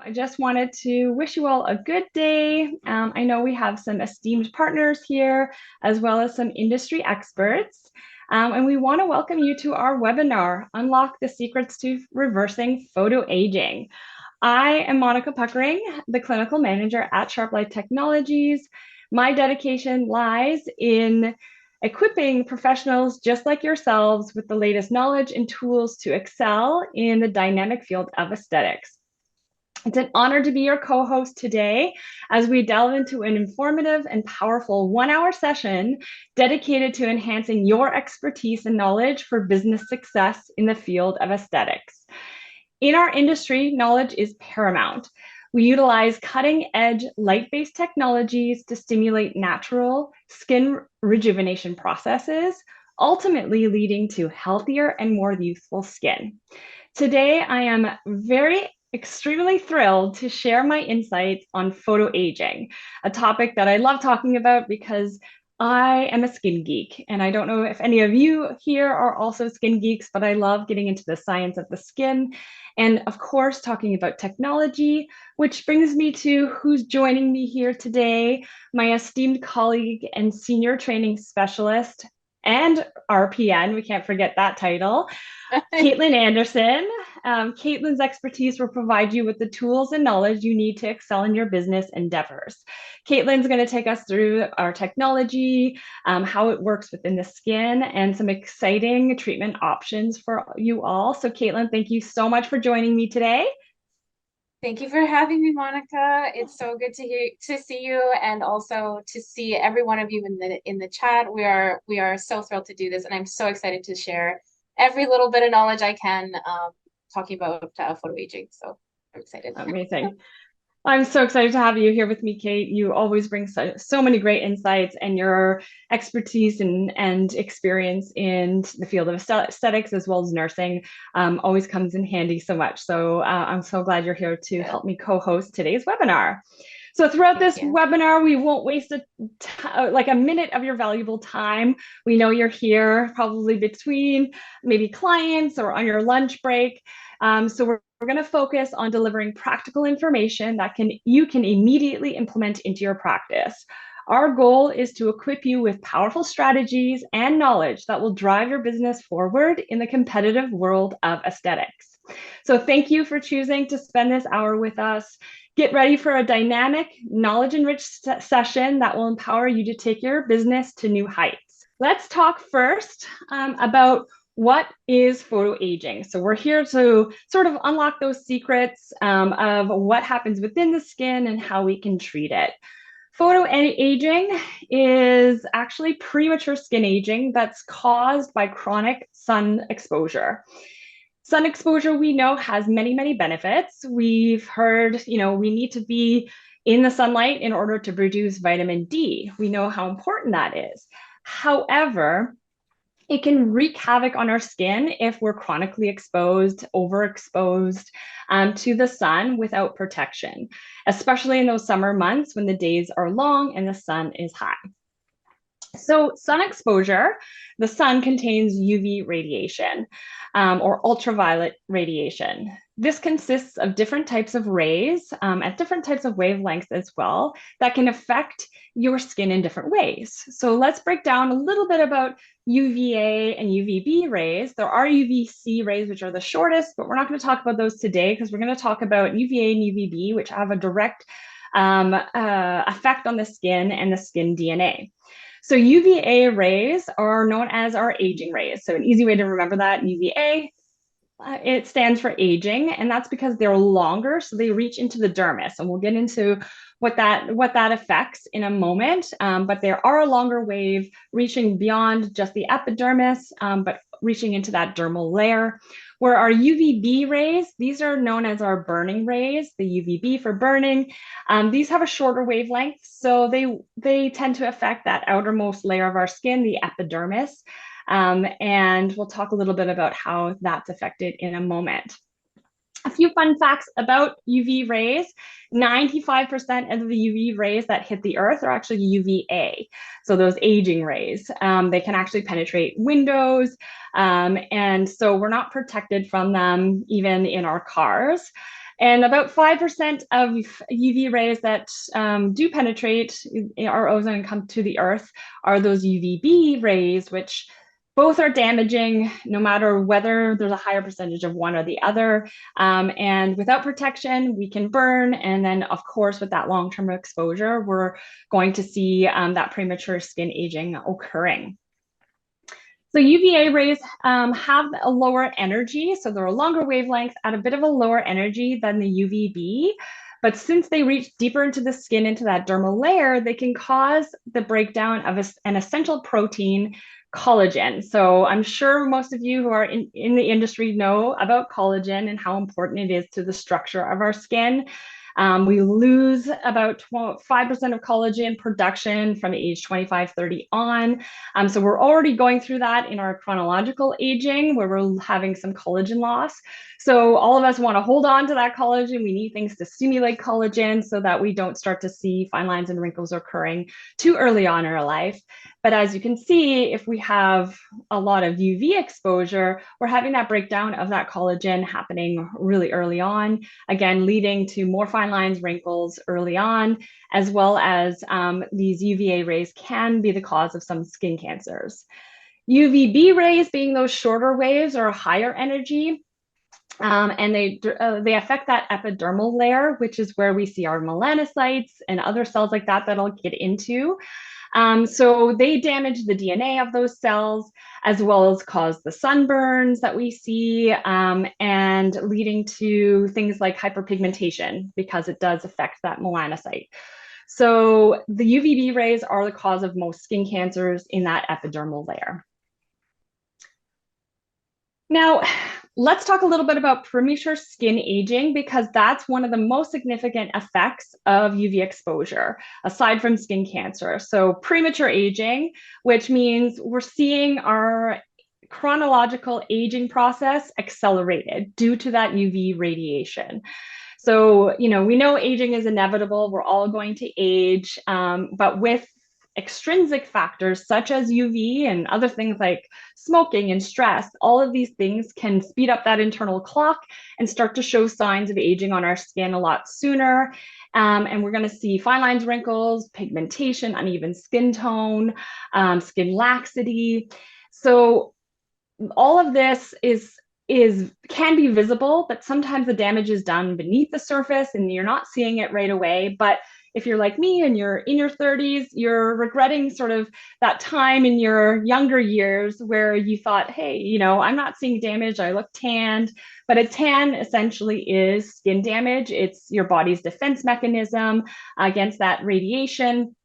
I just wanted to wish you all a good day. I know we have some esteemed partners here, as well as some industry experts. And we want to welcome you to our webinar, Unlock the Secrets to Reversing Photo Aging. I am Monica Puckering, the clinical manager at SharpLight Technologies. My dedication lies in equipping professionals just like yourselves with the latest knowledge and tools to excel in the dynamic field of aesthetics. It's an honor to be your co-host today as we delve into an informative and powerful 1-hour session dedicated to enhancing your expertise and knowledge for business success in the field of aesthetics. In our industry, knowledge is paramount. We utilize cutting-edge light-based technologies to stimulate natural skin rejuvenation processes, ultimately leading to healthier and more youthful skin. Today, I am extremely thrilled to share my insights on photo aging, a topic that I love talking about because I am a skin geek. And I don't know if any of you here are also skin geeks, but I love getting into the science of the skin. And of course, talking about technology, which brings me to who's joining me here today, my esteemed colleague and senior training specialist and RPN, we can't forget that title, Caitlin Anderson. Caitlin's expertise will provide you with the tools and knowledge you need to excel in your business endeavors. Caitlin's going to take us through our technology, how it works within the skin, and some exciting treatment options for you all. So Caitlin, thank you so much for joining me today. Thank you for having me, Monica. It's so good to see you, and also to see every one of you in the chat. We are so thrilled to do this, and I'm so excited to share every little bit of knowledge I can talking about photo aging. So I'm excited. Amazing. I'm so excited to have you here with me, Kate. You always bring so many great insights, and your expertise and experience in the field of aesthetics as well as nursing always comes in handy so much. So I'm so glad you're here to help me co-host today's webinar. So throughout this webinar, we won't waste like a minute of your valuable time. We know you're here probably between maybe clients or on your lunch break. So we're going to focus on delivering practical information that you can immediately implement into your practice. Our goal is to equip you with powerful strategies and knowledge that will drive your business forward in the competitive world of aesthetics. So thank you for choosing to spend this hour with us. Get ready for a dynamic, knowledge-enriched session that will empower you to take your business to new heights. Let's talk first about what is photo aging. So we're here to sort of unlock those secrets of what happens within the skin and how we can treat it. Photo aging is actually premature skin aging that's caused by chronic sun exposure. Sun exposure, we know, has many, many benefits. We've heard, we need to be in the sunlight in order to produce vitamin D. We know how important that is. However, it can wreak havoc on our skin if we're chronically exposed, overexposed to the sun without protection, especially in those summer months when the days are long and the sun is high. So sun exposure, the sun contains UV radiation or ultraviolet radiation. This consists of different types of rays at different types of wavelengths as well that can affect your skin in different ways. So let's break down a little bit about UVA and UVB rays. There are UVC rays, which are the shortest, but we're not going to talk about those today because we're going to talk about UVA and UVB, which have a direct effect on the skin and the skin DNA. So UVA rays are known as our aging rays. So an easy way to remember that, UVA, it stands for aging, and that's because they're longer, so they reach into the dermis. And we'll get into what that affects in a moment, but there are a longer wave reaching beyond just the epidermis, but reaching into that dermal layer. Where our UVB rays, these are known as our burning rays, the UVB for burning. These have a shorter wavelength, so they tend to affect that outermost layer of our skin, the epidermis. And we'll talk a little bit about how that's affected in a moment. A few fun facts about UV rays. 95% of the UV rays that hit the earth are actually UVA. So those aging rays, they can actually penetrate windows. And so we're not protected from them even in our cars. And about 5% of UV rays that do penetrate our ozone and come to the Earth are those UVB rays, which both are damaging no matter whether there's a higher percentage of one or the other. And without protection, we can burn. And then, of course, with that long-term exposure, we're going to see that premature skin aging occurring. So UVA rays have a lower energy, so they're a longer wavelength at a bit of a lower energy than the UVB. But since they reach deeper into the skin, into that dermal layer, they can cause the breakdown of an essential protein, collagen. So I'm sure most of you who are in the industry know about collagen and how important it is to the structure of our skin. We lose about 5% of collagen production from age 25, 30 on. So we're already going through that in our chronological aging where we're having some collagen loss. So all of us want to hold on to that collagen. We need things to stimulate collagen so that we don't start to see fine lines and wrinkles occurring too early on in our life. But as you can see, if we have a lot of UV exposure, we're having that breakdown of that collagen happening really early on, again, leading to more fine lines, wrinkles early on, as well as these UVA rays can be the cause of some skin cancers. UVB rays being those shorter waves or higher energy, and they affect that epidermal layer, which is where we see our melanocytes and other cells like that I'll get into. So they damage the DNA of those cells, as well as cause the sunburns that we see, and leading to things like hyperpigmentation because it does affect that melanocyte. So the UVB rays are the cause of most skin cancers in that epidermal layer. Now, let's talk a little bit about premature skin aging because that's one of the most significant effects of UV exposure, aside from skin cancer. So premature aging, which means we're seeing our chronological aging process accelerated due to that UV radiation. So, we know aging is inevitable. We're all going to age, but with extrinsic factors such as UV and other things like smoking and stress, all of these things can speed up that internal clock and start to show signs of aging on our skin a lot sooner. And we're going to see fine lines, wrinkles, pigmentation, uneven skin tone, skin laxity. So all of this can be visible, but sometimes the damage is done beneath the surface and you're not seeing it right away. But if you're like me and you're in your 30s, you're regretting sort of that time in your younger years where you thought, hey, I'm not seeing damage, I look tanned. But a tan essentially is skin damage. It's your body's defense mechanism against that radiation,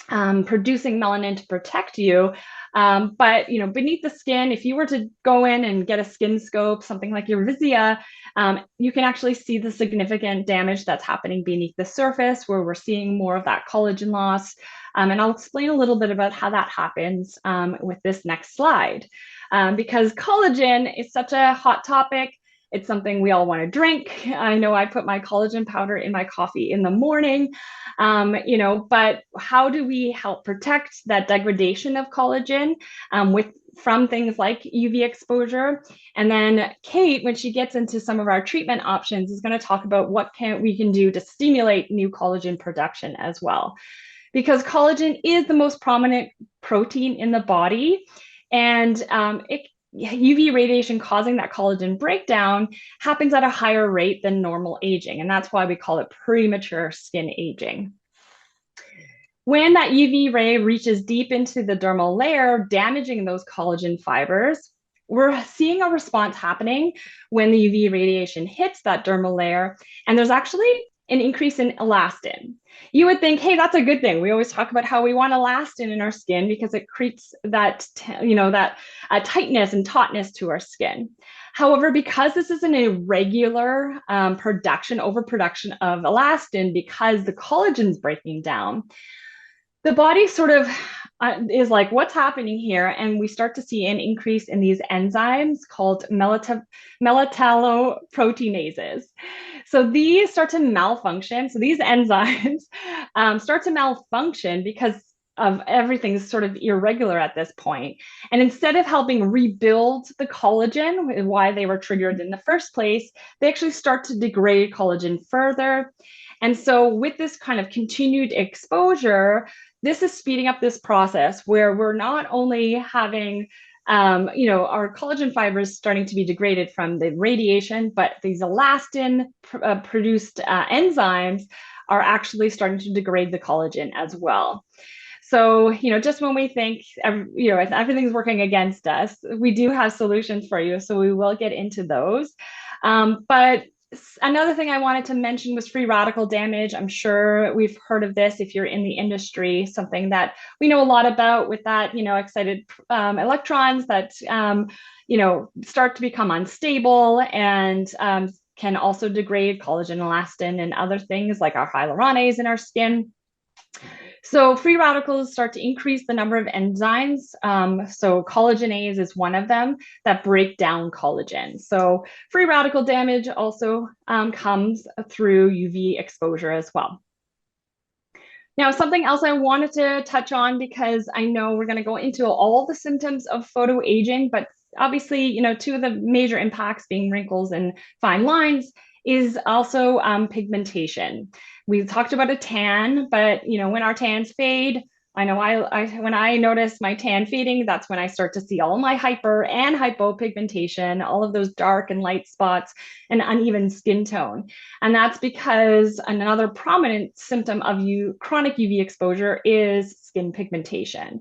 producing melanin to protect you. But beneath the skin, if you were to go in and get a skin scope, something like your Vizia, you can actually see the significant damage that's happening beneath the surface, where we're seeing more of that collagen loss. And I'll explain a little bit about how that happens with this next slide. Because collagen is such a hot topic. It's something we all want to drink. I know I put my collagen powder in my coffee in the morning, but how do we help protect that degradation of collagen from things like UV exposure? And then Kate, when she gets into some of our treatment options, is going to talk about what we can do to stimulate new collagen production as well. Because collagen is the most prominent protein in the body, and UV radiation causing that collagen breakdown happens at a higher rate than normal aging. And that's why we call it premature skin aging. When that UV ray reaches deep into the dermal layer, damaging those collagen fibers, we're seeing a response happening when the UV radiation hits that dermal layer. And there's actually an increase in elastin. You would think, hey, that's a good thing. We always talk about how we want elastin in our skin because it creates that, tightness and tautness to our skin. However, because this is an irregular overproduction of elastin because the collagen's breaking down, the body sort of is like, what's happening here? And we start to see an increase in these enzymes called metalloproteinases. So these start to malfunction. So these enzymes start to malfunction because everything's sort of irregular at this point. And instead of helping rebuild the collagen, why they were triggered in the first place, they actually start to degrade collagen further. And so with this kind of continued exposure, this is speeding up this process where we're not only having our collagen fibers starting to be degraded from the radiation, but these elastin produced enzymes are actually starting to degrade the collagen as well. So, just when we think, everything's working against us, we do have solutions for you. So we will get into those. But another thing I wanted to mention was free radical damage. I'm sure we've heard of this if you're in the industry, something that we know a lot about with that, excited electrons that, start to become unstable and can also degrade collagen, elastin, and other things like our hyaluronase in our skin. So free radicals start to increase the number of enzymes. So collagenase is one of them that break down collagen. So free radical damage also comes through UV exposure as well. Now, something else I wanted to touch on, because I know we're going to go into all the symptoms of photoaging, but obviously, two of the major impacts being wrinkles and fine lines is also pigmentation. We talked about a tan, but when our tans fade, I know when I notice my tan fading, that's when I start to see all my hyper and hypopigmentation, all of those dark and light spots and uneven skin tone. And that's because another prominent symptom of chronic UV exposure is skin pigmentation.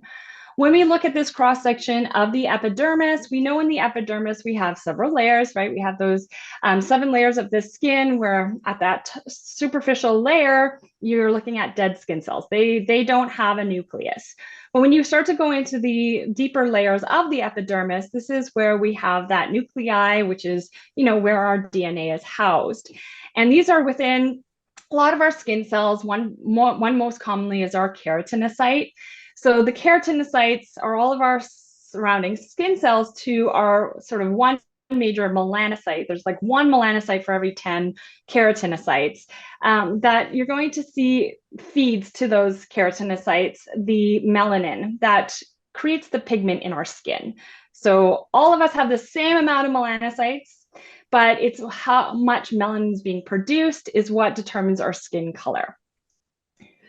When we look at this cross section of the epidermis, we know in the epidermis we have several layers, right? We have those 7 layers of the skin where at that superficial layer, you're looking at dead skin cells. They don't have a nucleus. But when you start to go into the deeper layers of the epidermis, this is where we have that nuclei, which is, where our DNA is housed. And these are within a lot of our skin cells. One most commonly is our keratinocyte. So the keratinocytes are all of our surrounding skin cells to our sort of one major melanocyte. There's like one melanocyte for every 10 keratinocytes that you're going to see feeds to those keratinocytes the melanin that creates the pigment in our skin. So all of us have the same amount of melanocytes, but it's how much melanin is being produced is what determines our skin color.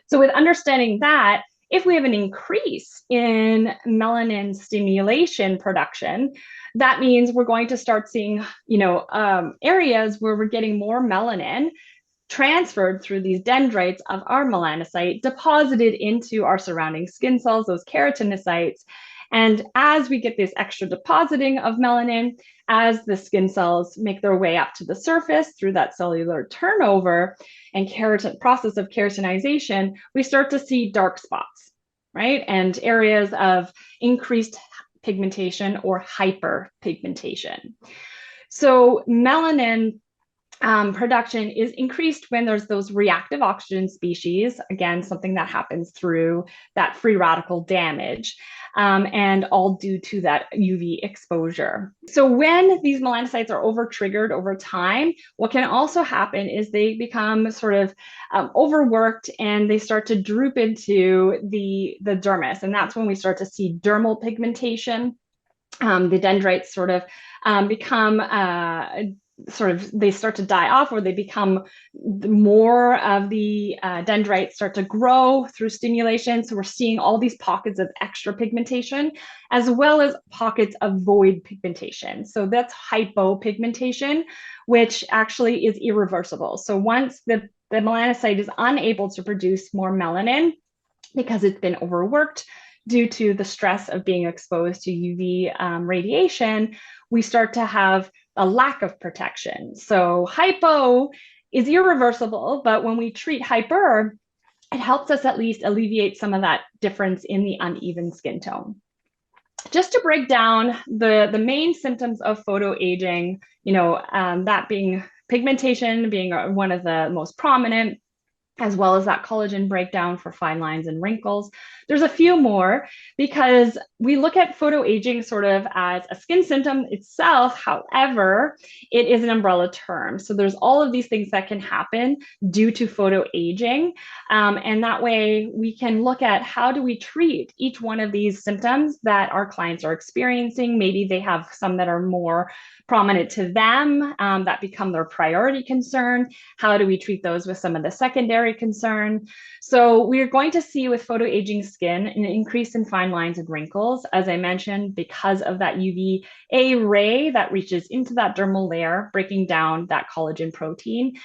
So with understanding that, if we have an increase in melanin stimulation production, that means we're going to start seeing, areas where we're getting more melanin transferred through these dendrites of our melanocyte deposited into our surrounding skin cells, those keratinocytes. And as we get this extra depositing of melanin, as the skin cells make their way up to the surface through that cellular turnover and process of keratinization, we start to see dark spots, right? And areas of increased pigmentation or hyperpigmentation. So melanin production is increased when there's those reactive oxygen species, again, something that happens through that free radical damage, and all due to that UV exposure. So when these melanocytes are over-triggered over time, what can also happen is they become sort of overworked and they start to droop into the dermis. And that's when we start to see dermal pigmentation. The dendrites sort of become they start to die off, or they become more of the dendrites start to grow through stimulation. So we're seeing all these pockets of extra pigmentation, as well as pockets of void pigmentation. So that's hypopigmentation, which actually is irreversible. So once the melanocyte is unable to produce more melanin because it's been overworked due to the stress of being exposed to UV radiation, we start to have a lack of protection. So hypo is irreversible, but when we treat hyper, it helps us at least alleviate some of that difference in the uneven skin tone. Just to break down the main symptoms of photoaging, that being pigmentation being one of the most prominent, as well as that collagen breakdown for fine lines and wrinkles. There's a few more because we look at photoaging sort of as a skin symptom itself. However, it is an umbrella term. So there's all of these things that can happen due to photoaging. And that way we can look at how do we treat each one of these symptoms that our clients are experiencing. Maybe they have some that are more prominent to them that become their priority concern. How do we treat those with some of the secondary concern? So we're going to see with photoaging skin an increase in fine lines and wrinkles, as I mentioned, because of that UVA ray that reaches into that dermal layer, breaking down that collagen protein,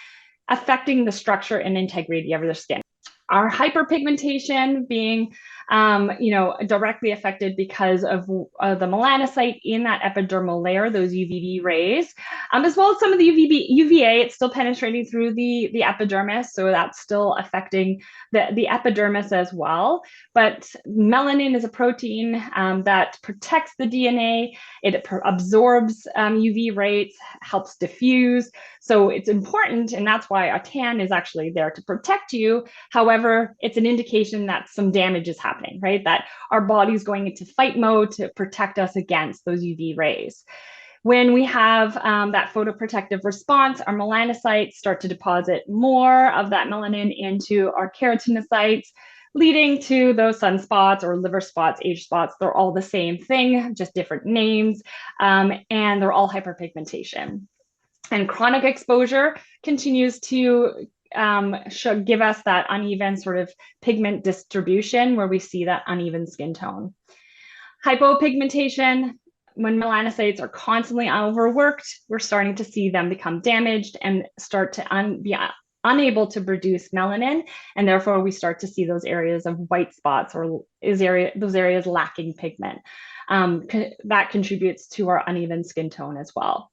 affecting the structure and integrity of the skin. Our hyperpigmentation being directly affected because of the melanocyte in that epidermal layer, those UVB rays, as well as some of the UVA. It's still penetrating through the epidermis, so that's still affecting the epidermis as well. But melanin is a protein that protects the DNA. It absorbs UV rays, helps diffuse. So it's important, and that's why a tan is actually there to protect you. However, it's an indication that some damage is happening, right? That our body's going into fight mode to protect us against those UV rays. When we have that photoprotective response, our melanocytes start to deposit more of that melanin into our keratinocytes, leading to those sunspots or liver spots, age spots. They're all the same thing, just different names, and they're all hyperpigmentation. And chronic exposure continues to give us that uneven sort of pigment distribution where we see that uneven skin tone. Hypopigmentation, when melanocytes are constantly overworked, we're starting to see them become damaged and start to be unable to produce melanin, and therefore we start to see those areas of white spots or those areas lacking pigment. That contributes to our uneven skin tone as well.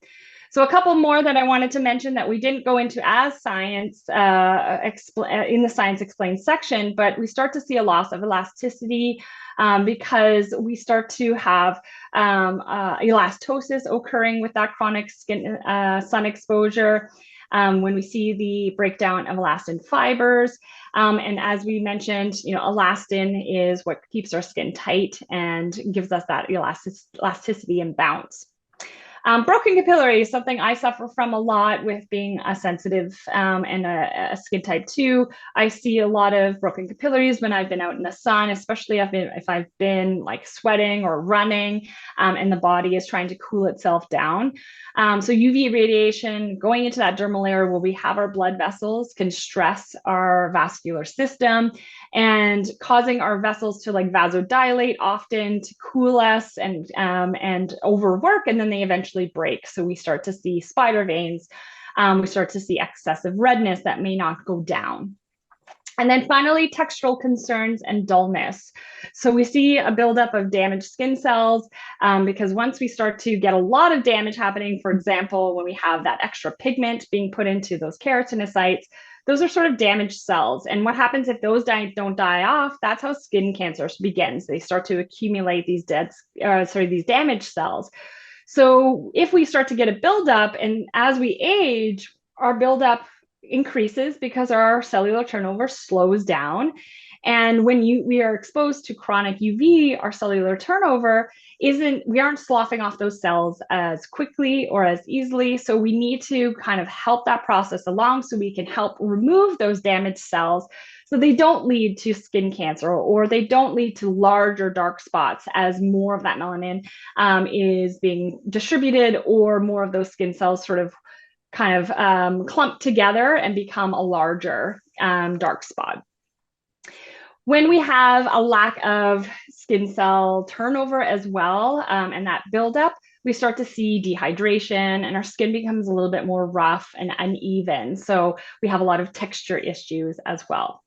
So a couple more that I wanted to mention that we didn't go into as science in the Science Explained section, but we start to see a loss of elasticity because we start to have elastosis occurring with that chronic sun exposure. When we see the breakdown of elastin fibers. And as we mentioned, elastin is what keeps our skin tight and gives us that elasticity and bounce. Broken capillary is something I suffer from a lot with being a sensitive and a skin type 2. I see a lot of broken capillaries when I've been out in the sun, especially if I've been like sweating or running and the body is trying to cool itself down. So UV radiation going into that dermal layer where we have our blood vessels can stress our vascular system and causing our vessels to like vasodilate often to cool us and overwork, and then they eventually break. So we start to see spider veins. We start to see excessive redness that may not go down. And then finally, textural concerns and dullness. So we see a buildup of damaged skin cells because once we start to get a lot of damage happening, for example, when we have that extra pigment being put into those keratinocytes, those are sort of damaged cells. And what happens if those don't die off? That's how skin cancer begins. They start to accumulate these these damaged cells. So if we start to get a buildup, and as we age, our buildup increases because our cellular turnover slows down. And when we are exposed to chronic UV, our cellular turnover we aren't sloughing off those cells as quickly or as easily. So we need to kind of help that process along so we can help remove those damaged cells so they don't lead to skin cancer or they don't lead to larger dark spots as more of that melanin is being distributed or more of those skin cells sort of kind of clump together and become a larger dark spot. When we have a lack of skin cell turnover as well and that buildup, we start to see dehydration and our skin becomes a little bit more rough and uneven. So we have a lot of texture issues as well.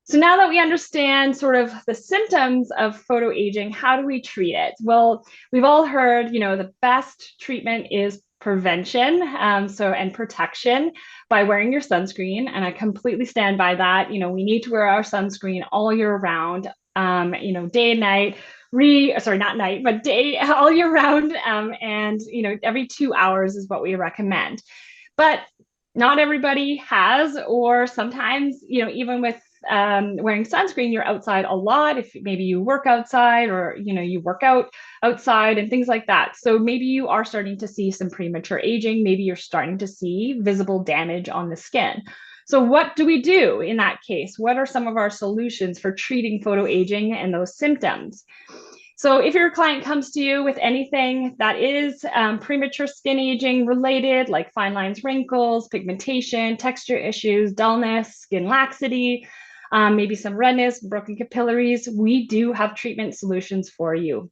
So now that we understand sort of the symptoms of photoaging, how do we treat it? Well, we've all heard, the best treatment is prevention and protection by wearing your sunscreen. And I completely stand by that. We need to wear our sunscreen all year round, day and night, not night, but day all year round. And every 2 hours is what we recommend. But not everybody has, or sometimes, even with wearing sunscreen, you're outside a lot. If maybe you work outside, or you work out outside and things like that. So maybe you are starting to see some premature aging. Maybe you're starting to see visible damage on the skin. So what do we do in that case? What are some of our solutions for treating photoaging and those symptoms? So if your client comes to you with anything that is premature skin aging related, like fine lines, wrinkles, pigmentation, texture issues, dullness, skin laxity, maybe some redness, broken capillaries, we do have treatment solutions for you.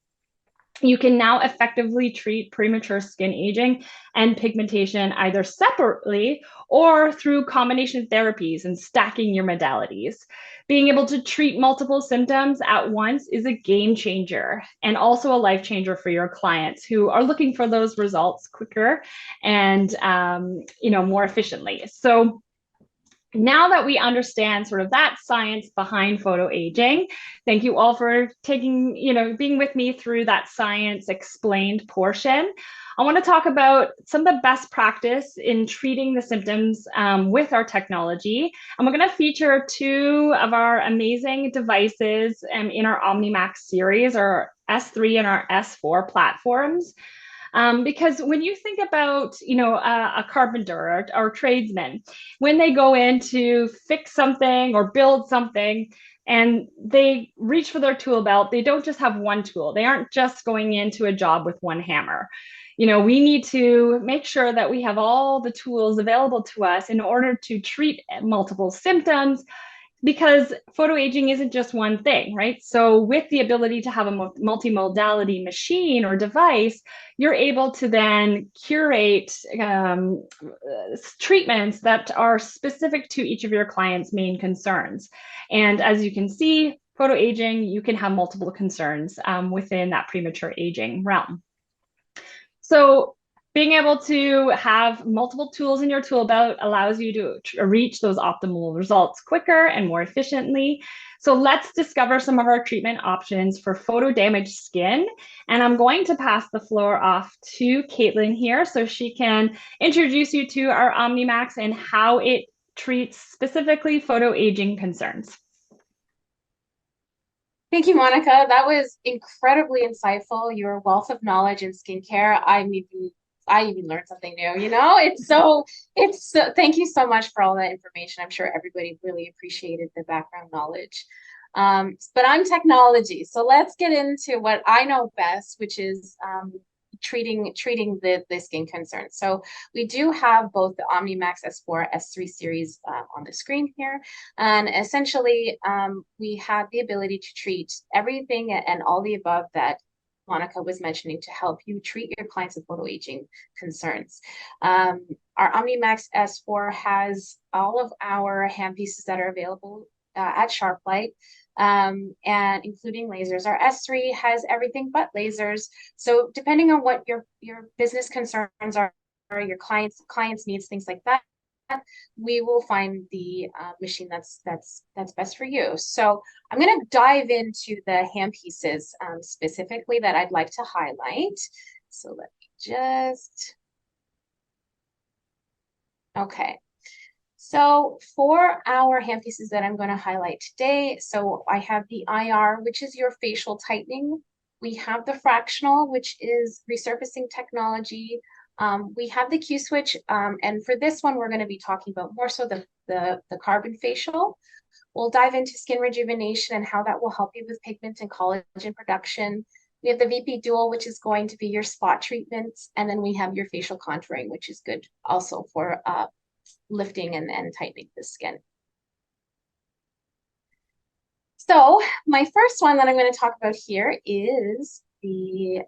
You can now effectively treat premature skin aging and pigmentation either separately or through combination therapies and stacking your modalities. Being able to treat multiple symptoms at once is a game changer and also a life changer for your clients who are looking for those results quicker and more efficiently. So now that we understand sort of that science behind photo aging, thank you all for being with me through that science explained portion. I want to talk about some of the best practice in treating the symptoms with our technology. And we're going to feature two of our amazing devices in our OmniMax series, our S3 and our S4 platforms. Because when you think about, a carpenter or tradesman, when they go in to fix something or build something and they reach for their tool belt, they don't just have one tool. They aren't just going into a job with one hammer. We need to make sure that we have all the tools available to us in order to treat multiple symptoms, because photo aging isn't just one thing, right? So with the ability to have a multimodality machine or device, you're able to then curate treatments that are specific to each of your clients' main concerns. And as you can see, photo aging, you can have multiple concerns within that premature aging realm. So being able to have multiple tools in your tool belt allows you to reach those optimal results quicker and more efficiently. So let's discover some of our treatment options for photo damaged skin. And I'm going to pass the floor off to Caitlin here so she can introduce you to our OmniMax and how it treats specifically photo aging concerns. Thank you, Monica. That was incredibly insightful. Your wealth of knowledge in skincare. I even learned something new, thank you so much for all that information. I'm sure everybody really appreciated the background knowledge. But I'm technology. So let's get into what I know best, which is treating the skin concerns. So we do have both the OmniMax S4, S3 series on the screen here. And essentially, we have the ability to treat everything and all the above that Monica was mentioning to help you treat your clients with photo aging concerns. Our OmniMax S4 has all of our hand pieces that are available at SharpLight, and including lasers. Our S3 has everything but lasers. So depending on what your business concerns are, or your clients needs, things like that, we will find the machine that's best for you. So I'm going to dive into the hand pieces specifically that I'd like to highlight. So let me just, okay. So for our hand pieces that I'm going to highlight today, so I have the IR, which is your facial tightening. We have the fractional, which is resurfacing technology. We have the Q switch, and for this one, we're going to be talking about more so the carbon facial. We'll dive into skin rejuvenation and how that will help you with pigment and collagen production. We have the VP Dual, which is going to be your spot treatments, and then we have your facial contouring, which is good also for lifting and tightening the skin. So my first one that I'm going to talk about here is the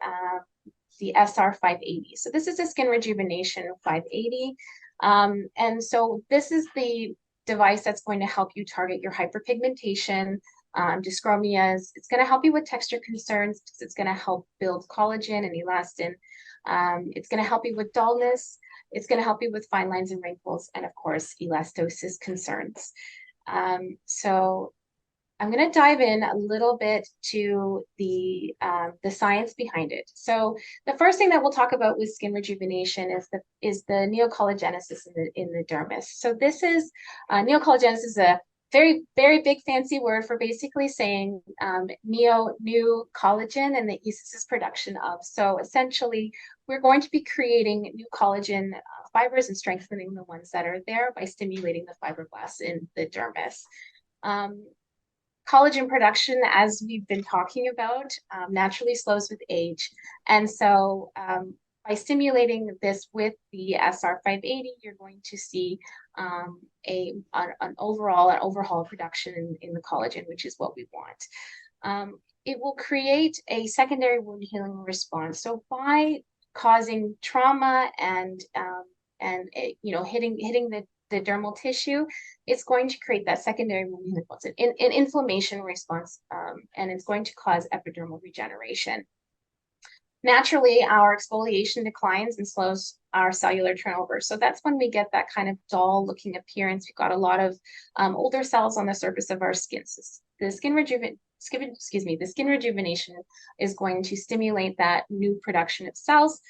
SR580. So this is a skin rejuvenation 580. And so this is the device that's going to help you target your hyperpigmentation, dyschromias. It's going to help you with texture concerns because it's going to help build collagen and elastin. It's going to help you with dullness. It's going to help you with fine lines and wrinkles, and of course, elastosis concerns. So I'm going to dive in a little bit to the science behind it. So the first thing that we'll talk about with skin rejuvenation is the neocollagenesis in the dermis. So this is neocollagenesis is a very big fancy word for basically saying new collagen and the ESIS production of. So essentially, we're going to be creating new collagen fibers and strengthening the ones that are there by stimulating the fibroblasts in the dermis. Um, Collagen production, as we've been talking about, naturally slows with age. And so by stimulating this with the SR580, you're going to see an overhaul production in the collagen, which is what we want. It will create a secondary wound healing response. So by causing trauma and hitting the dermal tissue, it's going to create that secondary wound healing response, an inflammation response, and it's going to cause epidermal regeneration. Naturally, our exfoliation declines and slows our cellular turnover. So that's when we get that kind of dull looking appearance. We've got a lot of older cells on the surface of our skin. So the skin rejuvenation is going to stimulate that new production of cells.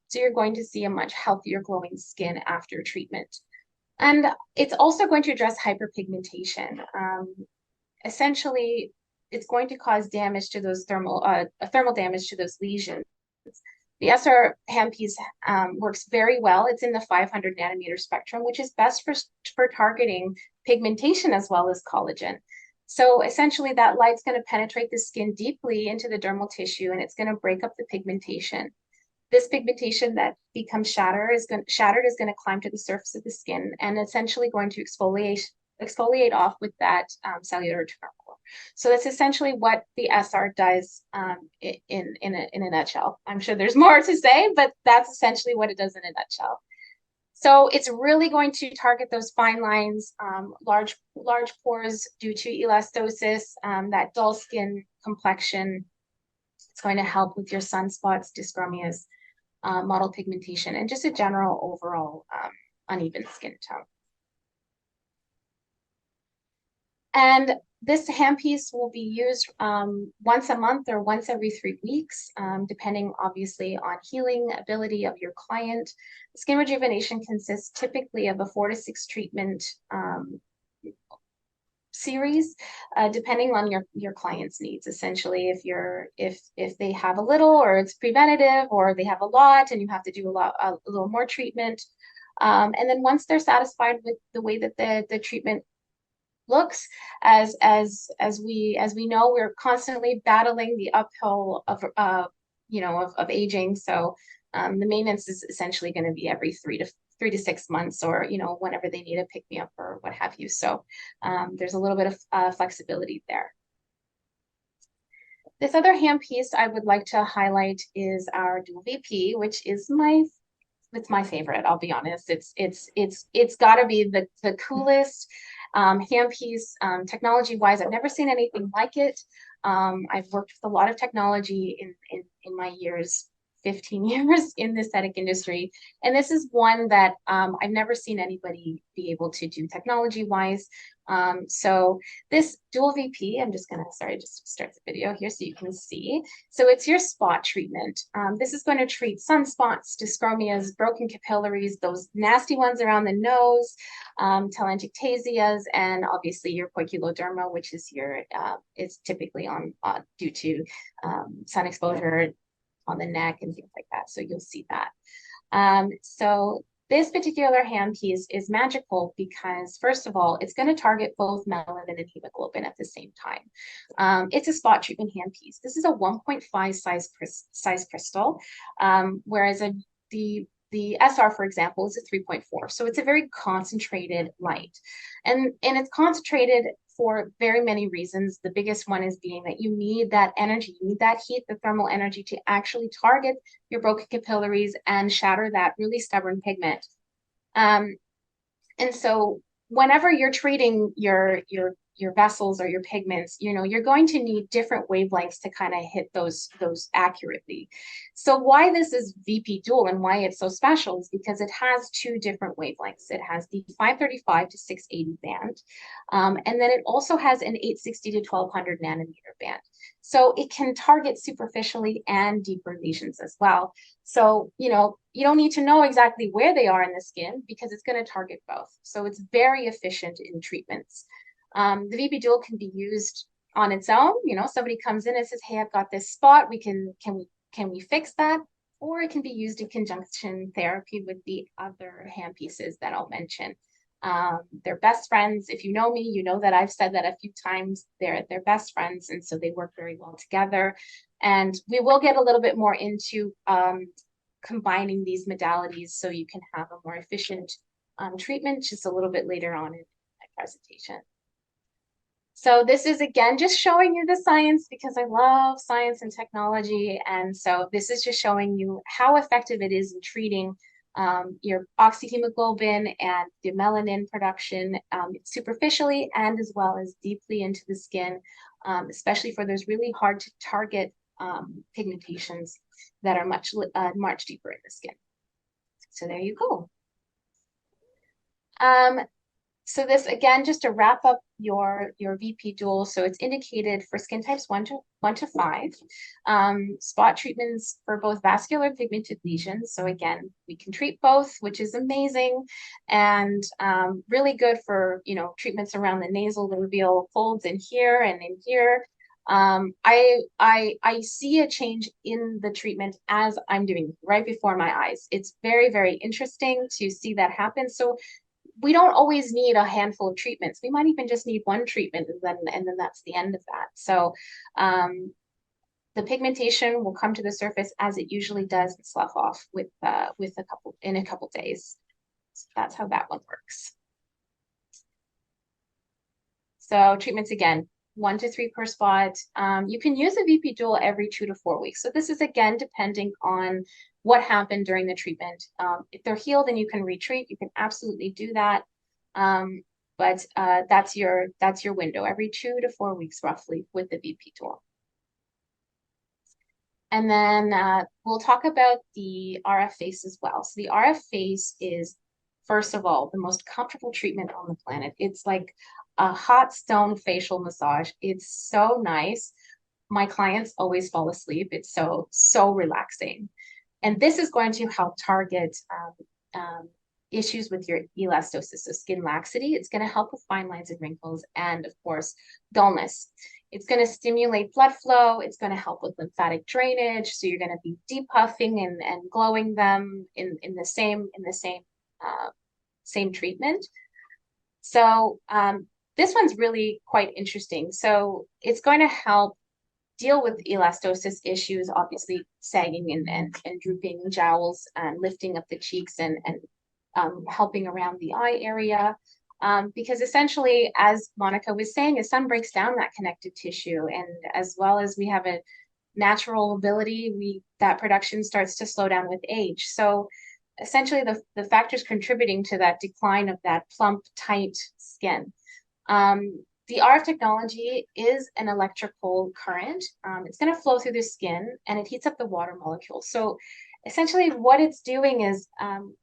So you're going to see a much healthier glowing skin after treatment. And it's also going to address hyperpigmentation. Essentially, it's going to cause damage to those thermal damage to those lesions. The SR handpiece works very well. It's in the 500 nanometer spectrum, which is best for targeting pigmentation as well as collagen. So essentially, that light's going to penetrate the skin deeply into the dermal tissue, and it's going to break up the pigmentation. This pigmentation that becomes shattered is going to climb to the surface of the skin and essentially going to exfoliate off with that cellular turnover. So that's essentially what the SR does in a nutshell. I'm sure there's more to say, but that's essentially what it does in a nutshell. So it's really going to target those fine lines, large pores due to elastosis, that dull skin complexion. It's going to help with your sunspots, dyschromias, mottled pigmentation, and just a general overall uneven skin tone. And this handpiece will be used once a month or once every 3 weeks, depending obviously on healing ability of your client. Skin rejuvenation consists typically of a 4 to 6 treatment series, depending on your client's needs. Essentially, if they have a little, or it's preventative, or they have a lot and you have to do a little more treatment. And then once they're satisfied with the way that the treatment looks, as we know, we're constantly battling the uphill of aging. So the maintenance is essentially going to be every 3 to 6 months, or whenever they need a pick me up or what have you. So there's a little bit of flexibility there. This other handpiece I would like to highlight is our Dual VP, which is my favorite. I'll be honest. It's got to be the coolest handpiece technology wise. I've never seen anything like it. I've worked with a lot of technology in my 15 years in the aesthetic industry. And this is one that I've never seen anybody be able to do technology wise. So this Dual VP, I'm just start the video here so you can see. So it's your spot treatment. This is going to treat sunspots, dyschromias, broken capillaries, those nasty ones around the nose, telangiectasias, and obviously your poikiloderma, which is it's typically due to sun exposure on the neck and things like that. So you'll see that. So this particular handpiece is magical because, first of all, it's going to target both melanin and hemoglobin at the same time. It's a spot treatment handpiece. This is a 1.5 size crystal, whereas the SR, for example, is a 3.4. So it's a very concentrated light. And it's concentrated for very many reasons. The biggest one is being that you need that energy, you need that heat, the thermal energy to actually target your broken capillaries and shatter that really stubborn pigment. And so whenever you're treating your your vessels or your pigments, you're going to need different wavelengths to kind of hit those accurately. So why this is VP dual and why it's so special is because it has two different wavelengths. It has the 535 to 680 band, and then it also has an 860 to 1200 nanometer band. So it can target superficially and deeper lesions as well. So, you don't need to know exactly where they are in the skin because it's going to target both. So it's very efficient in treatments. The VP dual can be used on its own. Somebody comes in and says, "Hey, I've got this spot. Can we fix that?" Or it can be used in conjunction therapy with the other hand pieces that I'll mention. They're best friends. If you know me, you know that I've said that a few times. They're best friends, and so they work very well together. And we will get a little bit more into combining these modalities so you can have a more efficient treatment just a little bit later on in my presentation. So this is, again, just showing you the science because I love science and technology. And so this is just showing you how effective it is in treating your oxyhemoglobin and the melanin production superficially and as well as deeply into the skin, especially for those really hard to target pigmentations that are much deeper in the skin. So there you go. So this, again, just to wrap up your VP dual. So it's indicated for skin types 1 to 5. Spot treatments for both vascular and pigmented lesions. So again, we can treat both, which is amazing, and really good for treatments around the nasal labial folds in here and in here. I see a change in the treatment as I'm doing right before my eyes. It's very, very interesting to see that happen. So we don't always need a handful of treatments. We might even just need one treatment and then that's the end of that. So the pigmentation will come to the surface as it usually does and slough off with a couple days. So that's how that one works. So treatments, again, 1 to 3 per spot. You can use a VP dual every 2 to 4 weeks. So this is, again, depending on what happened during the treatment. If they're healed and you can retreat, you can absolutely do that. But that's your window, every 2 to 4 weeks roughly with the VP dual. And then we'll talk about the RF face as well. So the RF face is, first of all, the most comfortable treatment on the planet. It's like a hot stone facial massage. It's so nice. My clients always fall asleep. It's so relaxing. And this is going to help target issues with your elastosis, so skin laxity. It's going to help with fine lines and wrinkles and, of course, dullness. It's going to stimulate blood flow. It's going to help with lymphatic drainage. So you're going to be depuffing and glowing them in the same treatment. So this one's really quite interesting. So it's going to help deal with elastosis issues, obviously sagging and drooping jowls and lifting up the cheeks and helping around the eye area. Because essentially, as Monica was saying, the sun breaks down that connective tissue, and as well as we have a natural ability, that production starts to slow down with age. So essentially the factors contributing to that decline of that plump, tight skin. The RF technology is an electrical current. It's going to flow through the skin and it heats up the water molecules. So essentially what it's doing is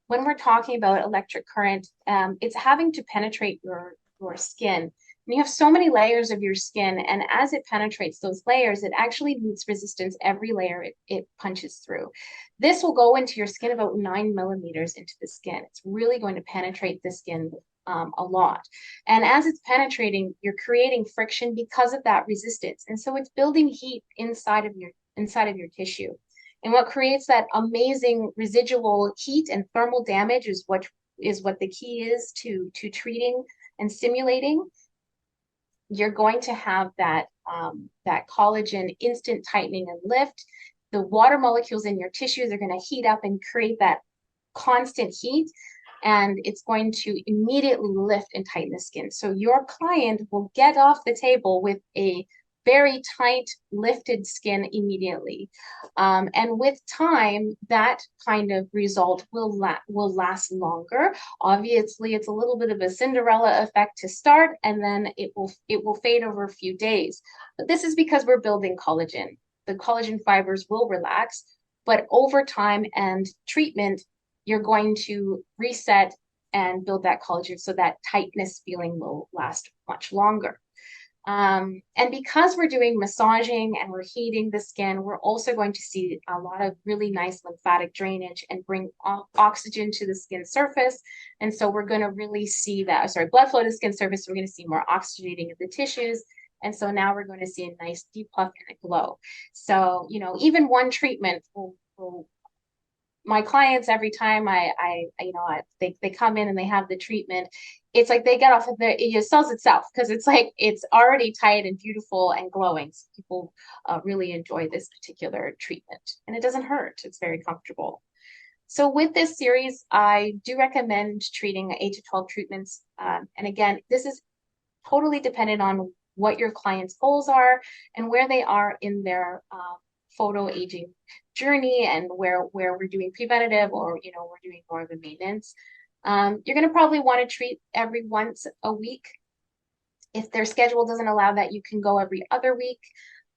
when we're talking about electric current, it's having to penetrate your skin. And you have so many layers of your skin, and as it penetrates those layers, it actually meets resistance every layer it punches through. This will go into your skin about 9 millimeters into the skin. It's really going to penetrate the skin a lot. And as it's penetrating, you're creating friction because of that resistance. And so it's building heat inside of your tissue. And what creates that amazing residual heat and thermal damage is what the key is to treating and stimulating. You're going to have that collagen instant tightening and lift. The water molecules in your tissues are going to heat up and create that constant heat, and it's going to immediately lift and tighten the skin. So your client will get off the table with a very tight, lifted skin immediately. And with time, that kind of result will last longer. Obviously, it's a little bit of a Cinderella effect to start, and then it will fade over a few days. But this is because we're building collagen. The collagen fibers will relax, but over time and treatment, you're going to reset and build that collagen so that tightness feeling will last much longer. And because we're doing massaging and we're heating the skin, we're also going to see a lot of really nice lymphatic drainage and bring oxygen to the skin surface. And so we're going to really see that, sorry, blood flow to the skin surface. We're going to see more oxygenating of the tissues. And so now we're going to see a nice depuff and a glow. So, you know, even one treatment will my clients, every time they come in and they have the treatment, it's like they get off of it sells itself, because it's like it's already tight and beautiful and glowing. So people really enjoy this particular treatment, and it doesn't hurt. It's very comfortable. So with this series, I do recommend treating 8 to 12 treatments. And again, this is totally dependent on what your client's goals are and where they are in their photo aging journey, and where we're doing preventative, or we're doing more of a maintenance. You're going to probably want to treat every once a week. If their schedule doesn't allow that, you can go every other week.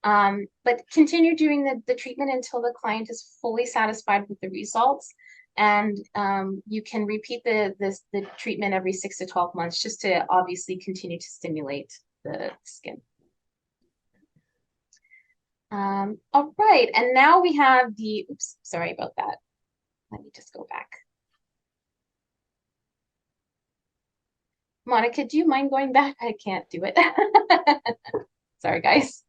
But continue doing the treatment until the client is fully satisfied with the results. And you can repeat the treatment every 6 to 12 months, just to obviously continue to stimulate the skin. All right, and now we have oops, sorry about that. Let me just go back. Monica, do you mind going back? I can't do it. Sorry, guys.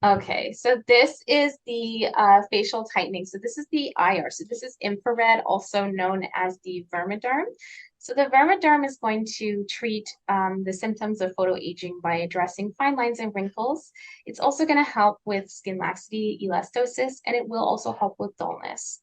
Okay, so this is the facial tightening. So this is the IR. So this is infrared, also known as the Vermiderm. So the Vermiderm is going to treat the symptoms of photoaging by addressing fine lines and wrinkles. It's also going to help with skin laxity, elastosis, and it will also help with dullness.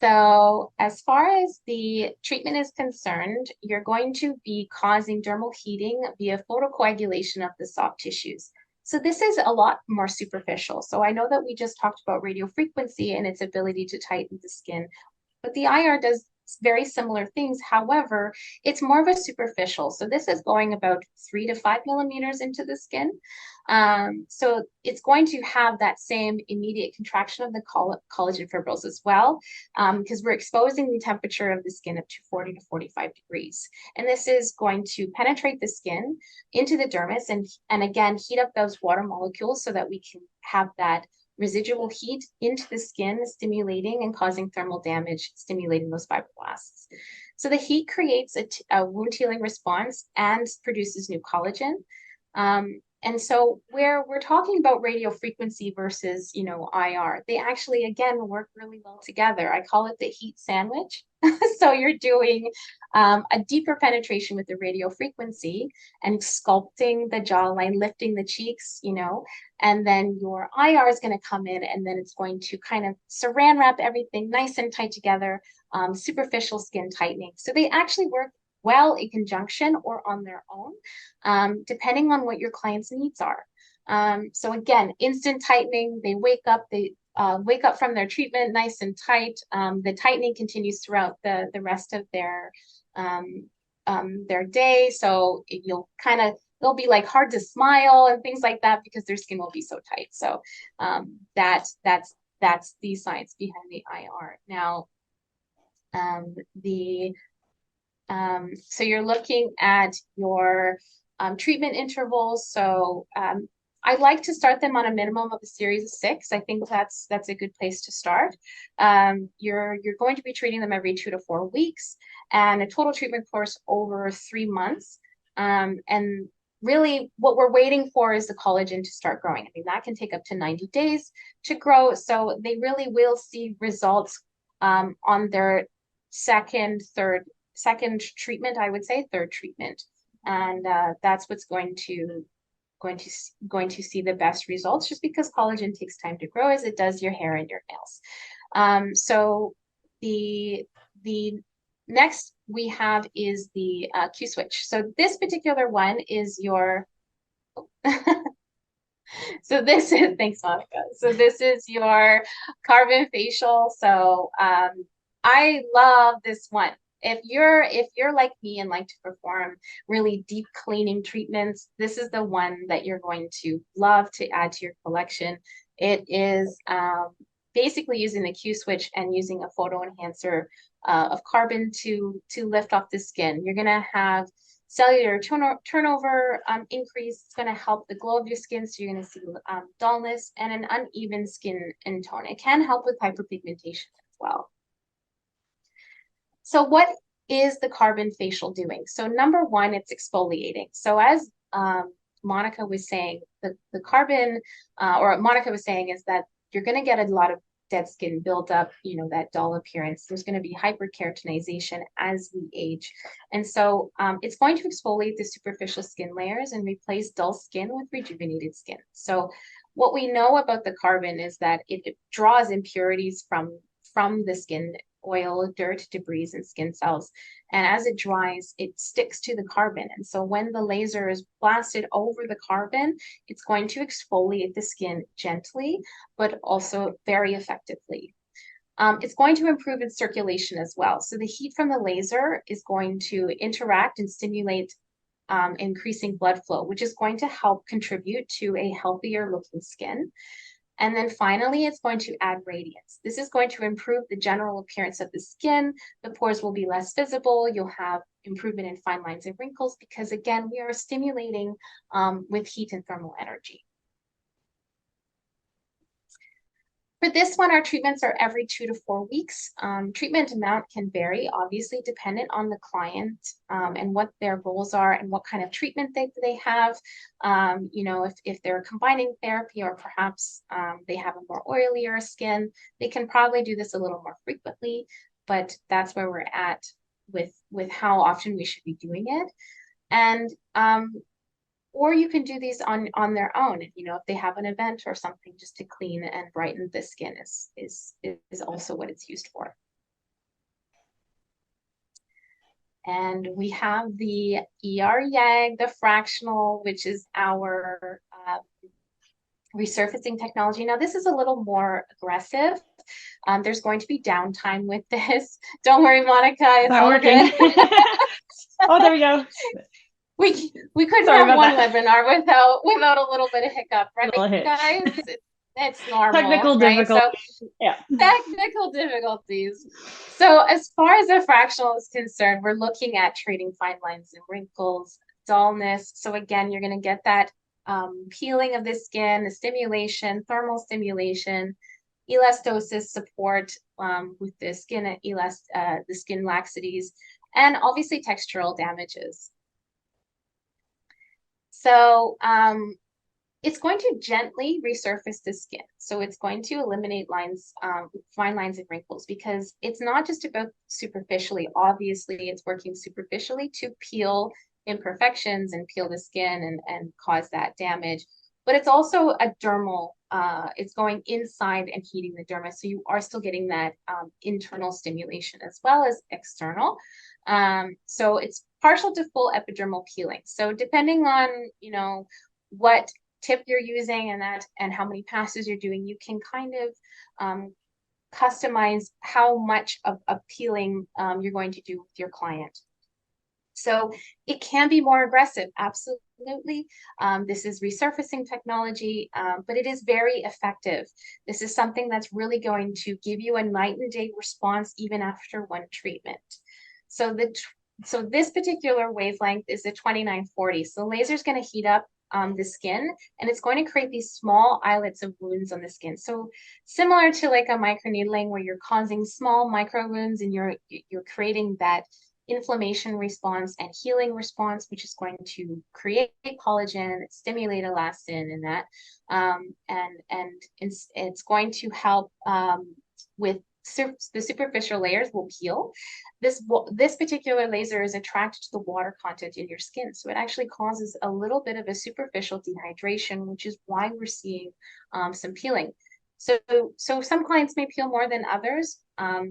So as far as the treatment is concerned, you're going to be causing dermal heating via photocoagulation of the soft tissues. So this is a lot more superficial. So I know that we just talked about radiofrequency and its ability to tighten the skin, but the IR does very similar things. However, it's more of a superficial. So this is going about 3 to 5 millimeters into the skin. So it's going to have that same immediate contraction of the collagen fibrils as well, because we're exposing the temperature of the skin up to 40 to 45 degrees. And this is going to penetrate the skin into the dermis and again, heat up those water molecules so that we can have that residual heat into the skin, stimulating and causing thermal damage, stimulating those fibroblasts. So the heat creates a wound healing response and produces new collagen. And so where we're talking about radio frequency versus, IR, they actually, again, work really well together. I call it the heat sandwich. So you're doing a deeper penetration with the radio frequency and sculpting the jawline, lifting the cheeks, and then your IR is going to come in, and then it's going to kind of saran wrap everything nice and tight together, superficial skin tightening. So they actually work well in conjunction or on their own, depending on what your client's needs are. So again, instant tightening, they wake up from their treatment nice and tight. The tightening continues throughout the rest of their day. So they'll be like hard to smile and things like that because their skin will be so tight. So that's the science behind the IR. Now, so you're looking at your treatment intervals. So I like to start them on a minimum of a series of 6. I think that's a good place to start. You're going to be treating them every 2 to 4 weeks, and a total treatment course over 3 months. And really what we're waiting for is the collagen to start growing. I mean, that can take up to 90 days to grow. So they really will see results on their second treatment, I would say third treatment. And that's what's going to see the best results, just because collagen takes time to grow as it does your hair and your nails. So the next we have is the Q switch. So this particular one is your so this is, thanks, Monica. So this is your carbon facial. So I love this one. If you're like me and like to perform really deep cleaning treatments, this is the one that you're going to love to add to your collection. It is basically using the Q switch and using a photo enhancer of carbon to lift off the skin. You're gonna have cellular turnover increase. It's going to help the glow of your skin, so you're going to see dullness and an uneven skin in tone. It can help with hyperpigmentation as well. So what is the carbon facial doing? So number one, it's exfoliating. So as Monica was saying, the carbon, or Monica was saying, is that you're going to get a lot of dead skin build up, you know, that dull appearance. There's going to be hyperkeratinization as we age. And so it's going to exfoliate the superficial skin layers and replace dull skin with rejuvenated skin. So what we know about the carbon is that it draws impurities from the skin, oil, dirt, debris, and skin cells. And as it dries, it sticks to the carbon. And so when the laser is blasted over the carbon, it's going to exfoliate the skin gently, but also very effectively. It's going to improve its circulation as well. So the heat from the laser is going to interact and stimulate increasing blood flow, which is going to help contribute to a healthier looking skin. And then finally, it's going to add radiance. This is going to improve the general appearance of the skin. The pores will be less visible. You'll have improvement in fine lines and wrinkles because, again, we are stimulating with heat and thermal energy. For this one, our treatments are every 2 to 4 weeks. Treatment amount can vary, obviously, dependent on the client and what their goals are and what kind of treatment they have. You know, if they're combining therapy or perhaps they have a more oilier skin, they can probably do this a little more frequently, but that's where we're at with how often we should be doing it. And or you can do these on their own. You know, if they have an event or something, just to clean and brighten the skin is also what it's used for. And we have the ER-YAG, the fractional, which is our resurfacing technology. Now, this is a little more aggressive. There's going to be downtime with this. Don't worry, Monica, it's all working. good. Oh, there we go. We couldn't have one webinar without a little bit of hiccup, right, guys? It's normal. Technical difficulties. So, yeah. Technical difficulties. So as far as the fractional is concerned, we're looking at treating fine lines and wrinkles, dullness. So again, you're going to get that peeling of the skin, the stimulation, thermal stimulation, elastosis support with the skin the skin laxities, and obviously textural damages. So it's going to gently resurface the skin. So it's going to eliminate lines, fine lines and wrinkles, because it's not just about superficially. Obviously, it's working superficially to peel imperfections and peel the skin and cause that damage. But it's also a dermal, it's going inside and heating the dermis. So you are still getting that internal stimulation as well as external. So it's partial to full epidermal peeling. So depending on, you know, what tip you're using and how many passes you're doing, you can kind of customize how much of peeling you're going to do with your client. So it can be more aggressive, absolutely. This is resurfacing technology, but it is very effective. This is something that's really going to give you a night and day response even after one treatment. So this particular wavelength is a 2940. So the laser is going to heat up the skin, and it's going to create these small islets of wounds on the skin. So similar to like a microneedling where you're causing small micro wounds and you're creating that inflammation response and healing response, which is going to create collagen, stimulate elastin, and that, and it's going to help with the superficial layers will peel. This particular laser is attracted to the water content in your skin, so it actually causes a little bit of a superficial dehydration, which is why we're seeing some peeling. So some clients may peel more than others,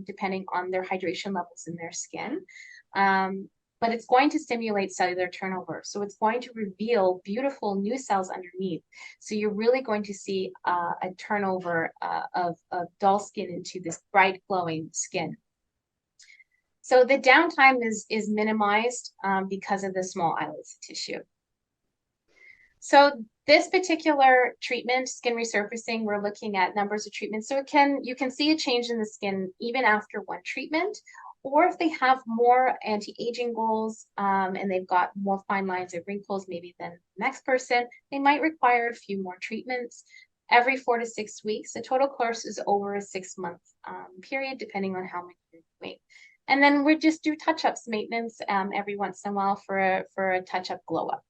depending on their hydration levels in their skin. But it's going to stimulate cellular turnover. So it's going to reveal beautiful new cells underneath. So you're really going to see a turnover of dull skin into this bright glowing skin. So the downtime is minimized because of the small islets of tissue. So this particular treatment, skin resurfacing, we're looking at numbers of treatments. So you can see a change in the skin even after one treatment, or if they have more anti-aging goals and they've got more fine lines or wrinkles maybe than the next person, they might require a few more treatments every 4 to 6 weeks. The total course is over a 6-month period, depending on how many you're doing. And then we just do touch-ups maintenance every once in a while for a touch-up glow-up.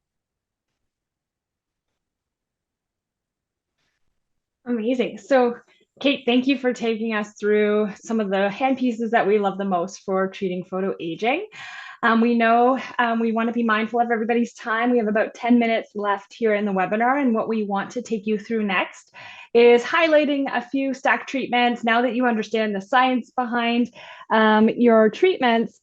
Amazing. So, Kate, thank you for taking us through some of the hand pieces that we love the most for treating photo aging. We know we want to be mindful of everybody's time. We have about 10 minutes left here in the webinar, and what we want to take you through next is highlighting a few stack treatments. Now that you understand the science behind your treatments,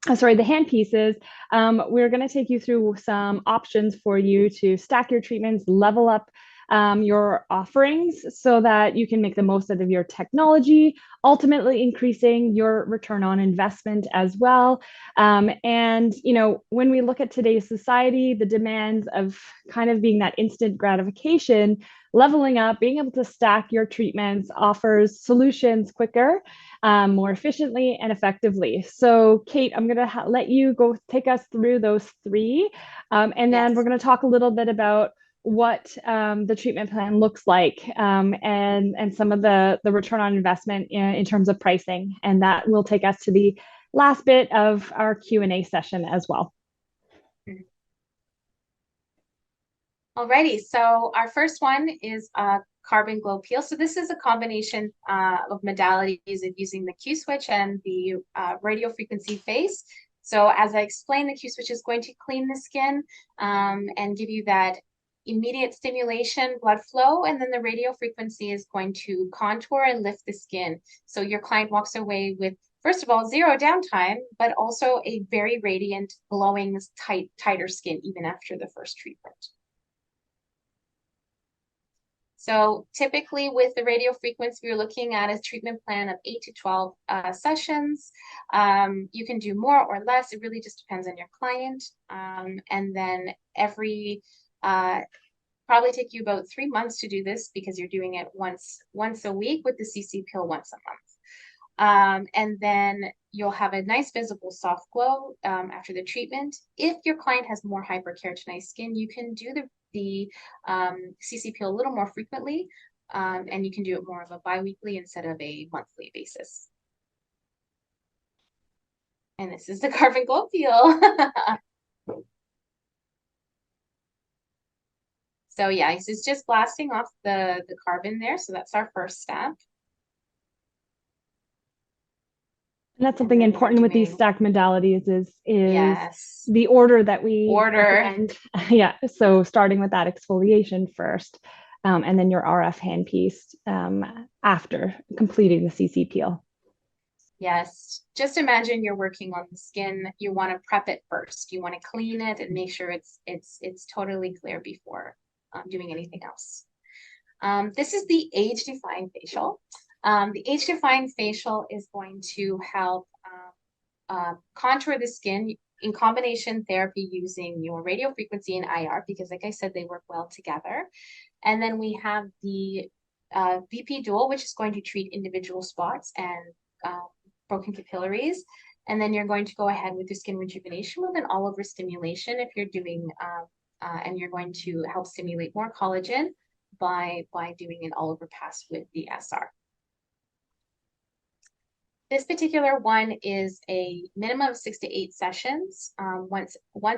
the hand pieces, we're going to take you through some options for you to stack your treatments, level up your offerings so that you can make the most out of your technology, ultimately increasing your return on investment as well. And, you know, when we look at today's society, the demands of kind of being that instant gratification, leveling up, being able to stack your treatments offers solutions quicker, more efficiently and effectively. So, Kate, I'm going to let you go take us through those three. And then we're going to talk a little bit about what the treatment plan looks like and some of the return on investment in terms of pricing. And that will take us to the last bit of our Q&A session as well. Alrighty, so our first one is carbon glow peel. So this is a combination of modalities of using the Q switch and the radio frequency phase. So as I explained, the Q switch is going to clean the skin and give you that immediate stimulation, blood flow, and then the radio frequency is going to contour and lift the skin. So your client walks away with, first of all, zero downtime, but also a very radiant, glowing, tighter skin even after the first treatment. So typically with the radio frequency, we're looking at a treatment plan of 8 to 12 sessions. You can do more or less. It really just depends on your client. And then probably take you about 3 months to do this because you're doing it once a week with the CC peel once a month. And then you'll have a nice visible soft glow after the treatment. If your client has more hyperkeratinized skin, you can do the CC peel a little more frequently, and you can do it more of a bi-weekly instead of a monthly basis. And this is the carbon glow peel. So yeah, it's just blasting off the carbon there. So that's our first step. And that's something important with these stack modalities is yes, the order that we recommend. Yeah, so starting with that exfoliation first, and then your RF hand piece after completing the CC peel. Yes, just imagine you're working on the skin. You want to prep it first. You want to clean it and make sure it's totally clear before doing anything else. This is the age-defying facial. The age-defying facial is going to help contour the skin in combination therapy using your radio frequency and IR, because like I said, they work well together. And then we have the VP dual, which is going to treat individual spots and broken capillaries. And then you're going to go ahead with your skin rejuvenation with an all-over stimulation if you're doing, and you're going to help stimulate more collagen by doing an all-over pass with the SR. This particular one is a minimum of 6 to 8 sessions, once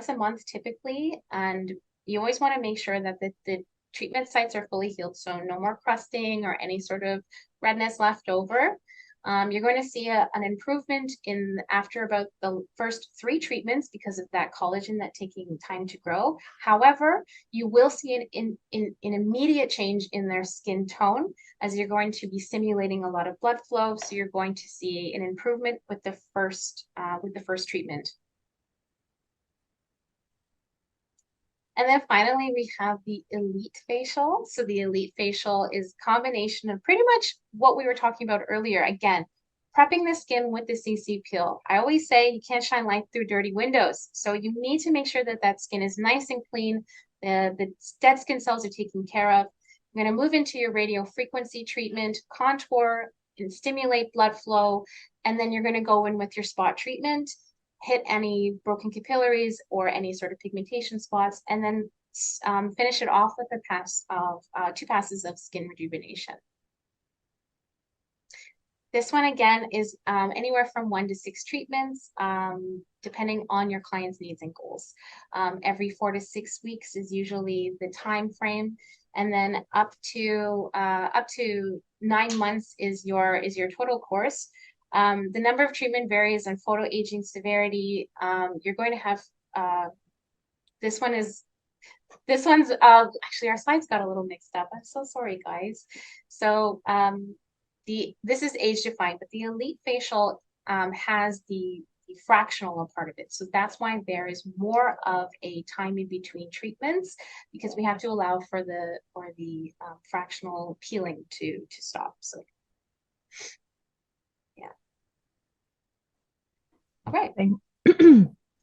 a month typically, and you always want to make sure that the treatment sites are fully healed, so no more crusting or any sort of redness left over. You're going to see an improvement in after about the first 3 treatments because of that collagen that taking time to grow. However, you will see an immediate change in their skin tone as you're going to be stimulating a lot of blood flow. So you're going to see an improvement with the first treatment. And then finally, we have the Elite Facial. So the Elite Facial is a combination of pretty much what we were talking about earlier. Again, prepping the skin with the CC peel. I always say you can't shine light through dirty windows. So you need to make sure that that skin is nice and clean. The dead skin cells are taken care of. I'm going to move into your radio frequency treatment, contour, and stimulate blood flow. And then you're going to go in with your spot treatment, hit any broken capillaries or any sort of pigmentation spots, and then finish it off with a pass of 2 passes of skin rejuvenation. This one again is anywhere from 1 to 6 treatments, depending on your client's needs and goals. Every 4 to 6 weeks is usually the time frame, and then up to 9 months is your total course. The number of treatment varies on photoaging severity. You're going to have this one's actually our slides got a little mixed up. I'm so sorry, guys. So this is age defined, but the Elite Facial has the fractional part of it. So that's why there is more of a time in between treatments, because we have to allow for the fractional peeling to stop. So yeah. All right.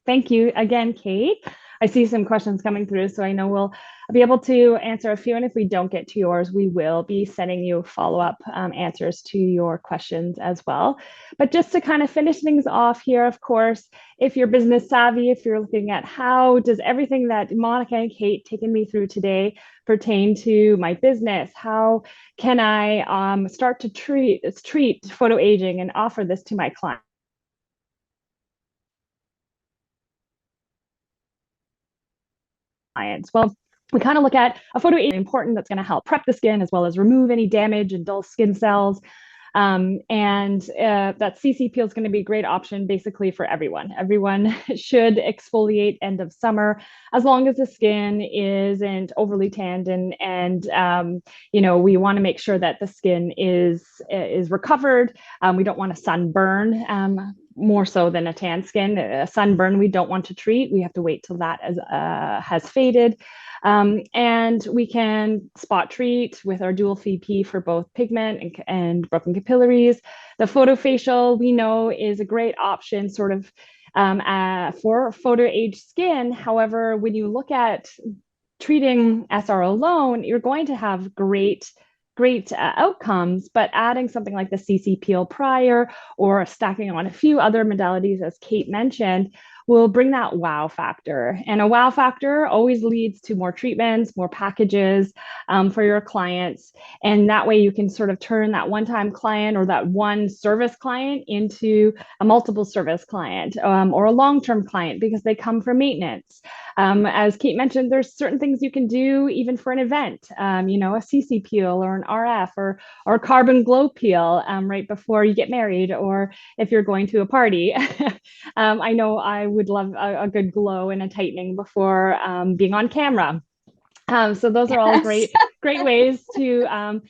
Thank you again, Kate. I see some questions coming through, so I know we'll be able to answer a few. And if we don't get to yours, we will be sending you follow-up answers to your questions as well. But just to kind of finish things off here, of course, if you're business savvy, if you're looking at how does everything that Monica and Kate taken me through today pertain to my business? How can I start to treat photoaging and offer this to my clients? Well, we kind of look at a photo important that's going to help prep the skin as well as remove any damage and dull skin cells. That CC peel is going to be a great option basically for everyone. Everyone should exfoliate end of summer as long as the skin isn't overly tanned and we want to make sure that the skin is recovered. We don't want to sunburn. More so than a tan skin. A sunburn we don't want to treat. We have to wait till that has faded. And we can spot treat with our dual VP for both pigment and broken capillaries. The photofacial we know is a great option sort of for photo age skin. However, when you look at treating SR alone, you're going to have great outcomes, but adding something like the CC peel prior or stacking on a few other modalities, as Kate mentioned, will bring that wow factor. And a wow factor always leads to more treatments, more packages for your clients. And that way you can sort of turn that one-time client or that one service client into a multiple service client or a long-term client because they come for maintenance. As Kate mentioned, there's certain things you can do even for an event, a CC peel or an RF or carbon glow peel right before you get married or if you're going to a party. I know I would love a good glow and a tightening before being on camera. So those are all great ways to,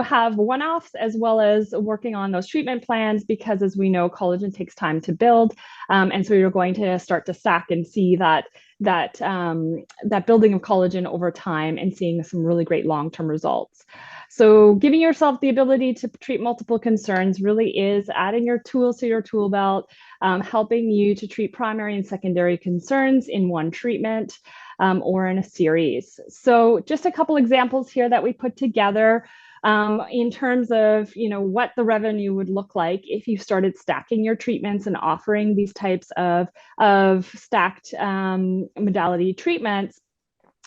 have one-offs as well as working on those treatment plans because as we know, collagen takes time to build. And so you're going to start to stack and see that building of collagen over time and seeing some really great long-term results. So giving yourself the ability to treat multiple concerns really is adding your tools to your tool belt, helping you to treat primary and secondary concerns in one treatment or in a series. So just a couple examples here that we put together in terms of what the revenue would look like if you started stacking your treatments and offering these types of stacked modality treatments.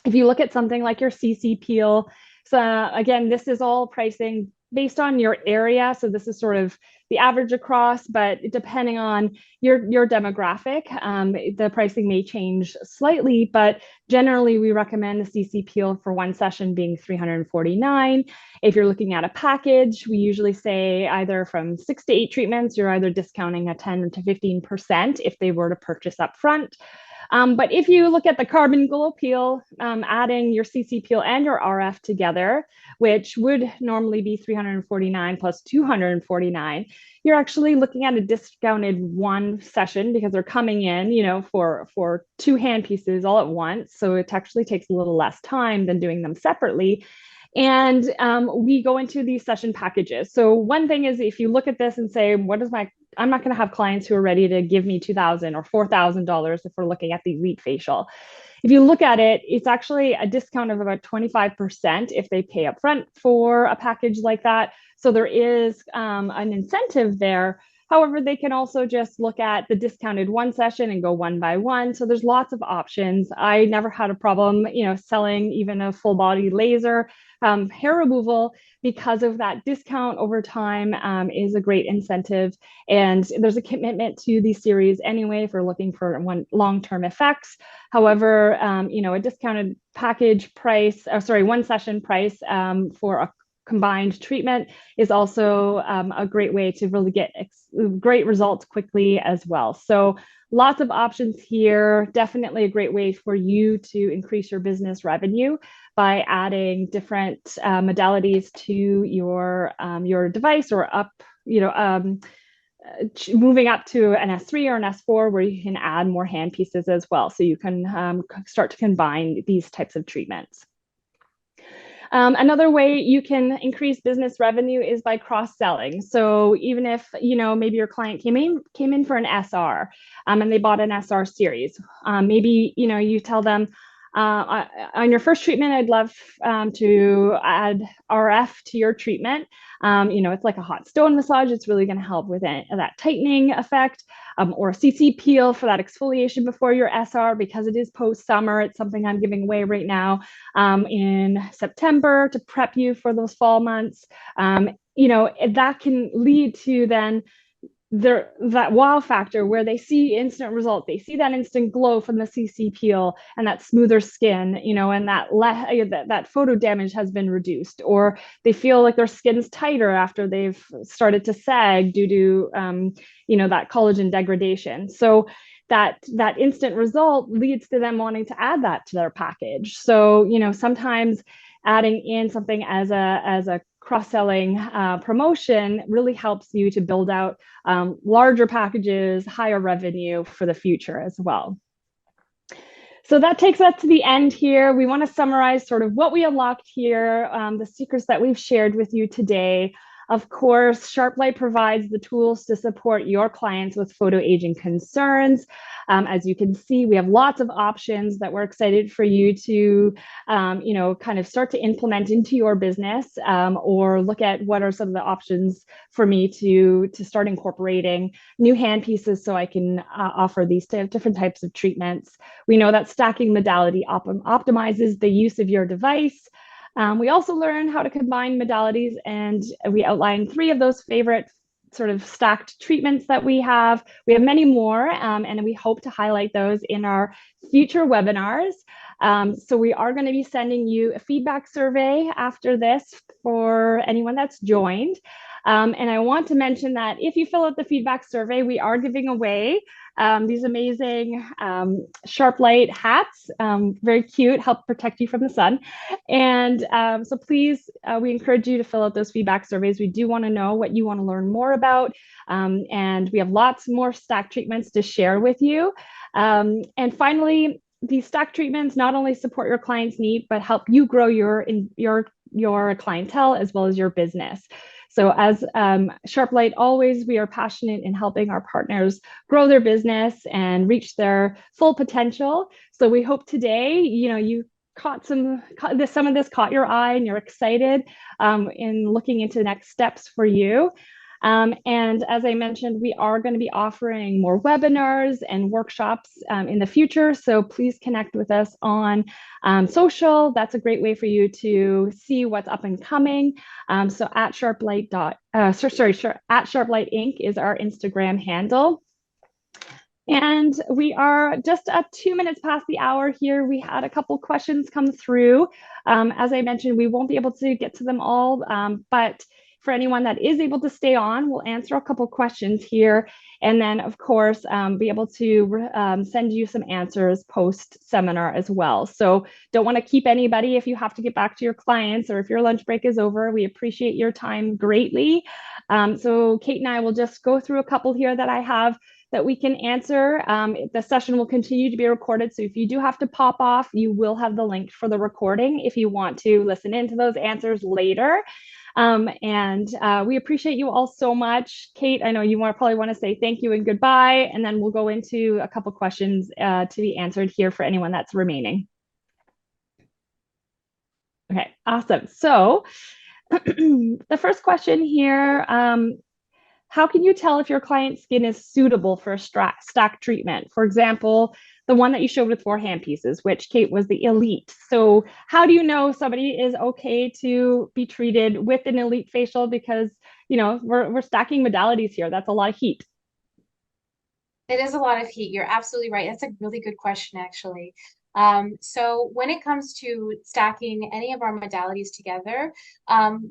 If you look at something like your CC peel, so again, this is all pricing based on your area. So this is sort of the average across, but depending on your demographic, the pricing may change slightly, but generally we recommend the CC peel for one session being $349. If you're looking at a package, we usually say either from 6 to 8 treatments, you're either discounting a 10 to 15% if they were to purchase up front. But if you look at the carbon glow peel, adding your CC peel and your RF together, which would normally be $349 plus $249, you're actually looking at a discounted one session because they're coming in, for 2 hand pieces all at once. So it actually takes a little less time than doing them separately. And we go into these session packages. So one thing is, if you look at this and say, I'm not going to have clients who are ready to give me $2,000 or $4,000 if we're looking at the elite facial. If you look at it, it's actually a discount of about 25% if they pay upfront for a package like that. So there is an incentive there. However, they can also just look at the discounted one session and go one by one. So there's lots of options. I never had a problem, selling even a full body laser hair removal because of that discount over time is a great incentive. And there's a commitment to these series anyway if we're looking for long-term effects. However, a discounted package price, one session price for a combined treatment is also a great way to really get great results quickly as well. So lots of options here. Definitely a great way for you to increase your business revenue by adding different modalities to your device, or up, moving up to an S3 or an S4 where you can add more hand pieces as well. So you can start to combine these types of treatments. Another way you can increase business revenue is by cross-selling. So even if, maybe your client came in for an SR and they bought an SR series, maybe, you tell them, on your first treatment, I'd love to add RF to your treatment. It's like a hot stone massage. It's really going to help with that tightening effect, or a CC peel for that exfoliation before your SR, because it is post-summer. It's something I'm giving away right now in September to prep you for those fall months. That can lead to then that wow factor where they see instant results. They see that instant glow from the CC peel and that smoother skin, and that photo damage has been reduced, or they feel like their skin's tighter after they've started to sag due to that collagen degradation. So that instant result leads to them wanting to add that to their package. So sometimes adding in something as a cross-selling promotion really helps you to build out larger packages, higher revenue for the future as well. So that takes us to the end here. We want to summarize sort of what we unlocked here, the secrets that we've shared with you today. Of course, SharpLight provides the tools to support your clients with photo aging concerns. As you can see, we have lots of options that we're excited for you to, kind of start to implement into your business, or look at what are some of the options for me to start incorporating new hand pieces so I can offer these different types of treatments. We know that stacking modality optimizes the use of your device. We also learn how to combine modalities, and we outline 3 of those favorite sort of stacked treatments that we have. We have many more, and we hope to highlight those in our future webinars. So we are going to be sending you a feedback survey after this for anyone that's joined. And I want to mention that if you fill out the feedback survey, we are giving away these amazing SharpLight hats, very cute, help protect you from the sun. And so please, we encourage you to fill out those feedback surveys. We do want to know what you want to learn more about. And we have lots more stack treatments to share with you. And finally, these stack treatments not only support your client's need, but help you grow your clientele as well as your business. So as SharpLight always, we are passionate in helping our partners grow their business and reach their full potential. So we hope today, you caught some of this caught your eye and you're excited in looking into next steps for you. And as I mentioned, we are going to be offering more webinars and workshops in the future. So please connect with us on social. That's a great way for you to see what's up and coming. So at at SharpLight Inc. is our Instagram handle. And we are just 2 minutes past the hour here. We had a couple questions come through. As I mentioned, we won't be able to get to them all, but for anyone that is able to stay on, we'll answer a couple questions here. And then, of course, be able to send you some answers post-seminar as well. So don't want to keep anybody if you have to get back to your clients or if your lunch break is over. We appreciate your time greatly. So Kate and I will just go through a couple here that I have that we can answer. The session will continue to be recorded. So if you do have to pop off, you will have the link for the recording if you want to listen into those answers later. And we appreciate you all so much. Kate, I know you probably want to say thank you and goodbye, and then we'll go into a couple questions to be answered here for anyone that's remaining. Okay, awesome. So the first question here, how can you tell if your client's skin is suitable for a stack treatment? For example, the one that you showed with 4 hand pieces, which Kate was the elite. So how do you know somebody is okay to be treated with an elite facial? Because, we're stacking modalities here. That's a lot of heat. It is a lot of heat. You're absolutely right. That's a really good question, actually. So when it comes to stacking any of our modalities together,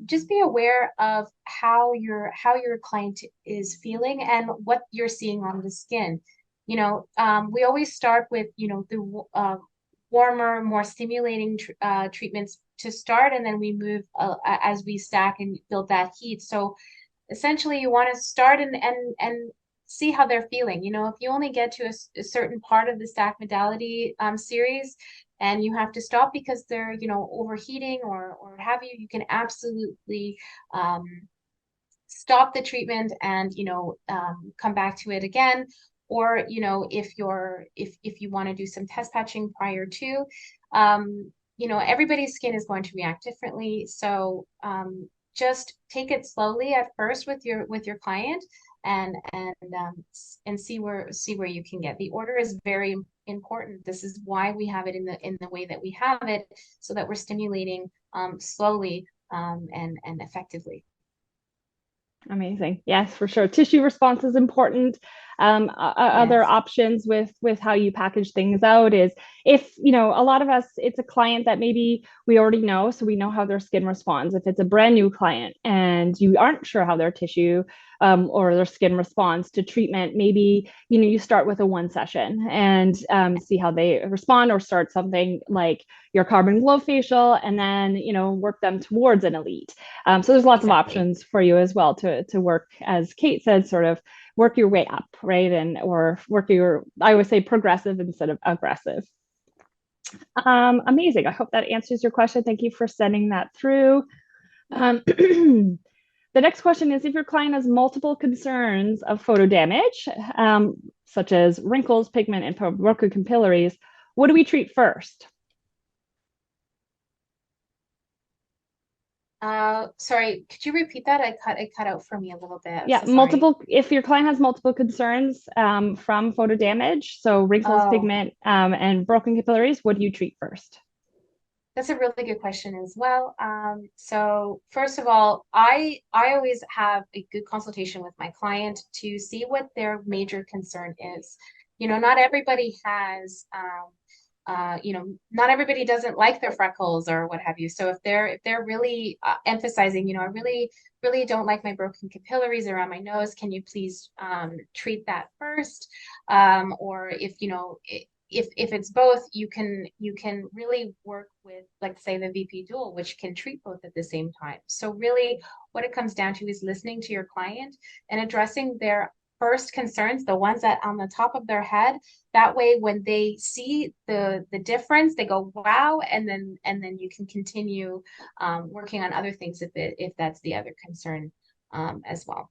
just be aware of how your client is feeling and what you're seeing on the skin. We always start with, the warmer, more stimulating treatments to start, and then we move as we stack and build that heat. So essentially, you want to start and see how they're feeling. If you only get to a certain part of the stack modality series and you have to stop because they're, overheating or have you, you can absolutely stop the treatment and, come back to it again. Or, if you want to do some test patching prior to, everybody's skin is going to react differently. So just take it slowly at first with your client and see where you can get. The order is very important. This is why we have it in the way that we have it, so that we're stimulating slowly and effectively. Amazing. Yes, for sure. Tissue response is important. Other Yes. options with how you package things out is if, a lot of us, it's a client that maybe we already know, so we know how their skin responds. If it's a brand new client and you aren't sure how their tissue or their skin responds to treatment, maybe, you start with a 1 session and see how they respond, or start something like your carbon glow facial and then, work them towards an elite. So there's lots of Exactly. options for you as well to work, as Kate said, sort of work your way up, right? Or I always say progressive instead of aggressive. Amazing. I hope that answers your question. Thank you for sending that through. The next question is, if your client has multiple concerns of photo damage, such as wrinkles, pigment, and broken capillaries, what do we treat first? Sorry, could you repeat that? It cut out for me a little bit. I'm Yeah, so sorry. if your client has multiple concerns from photo damage, so wrinkles, Oh, pigment, and broken capillaries, what do you treat first? that's a really good question as well. So first of all, I always have a good consultation with my client to see what their major concern is. Not everybody has not everybody doesn't like their freckles or what have you. So if they're really emphasizing, I really don't like my broken capillaries around my nose. Can you please treat that first? Or if it's both, you can really work with, like, say, the VP dual, which can treat both at the same time. So really what it comes down to is listening to your client and addressing their first concerns, the ones that on the top of their head. That way, when they see the difference, they go, wow, and then you can continue working on other things if that's the other concern as well.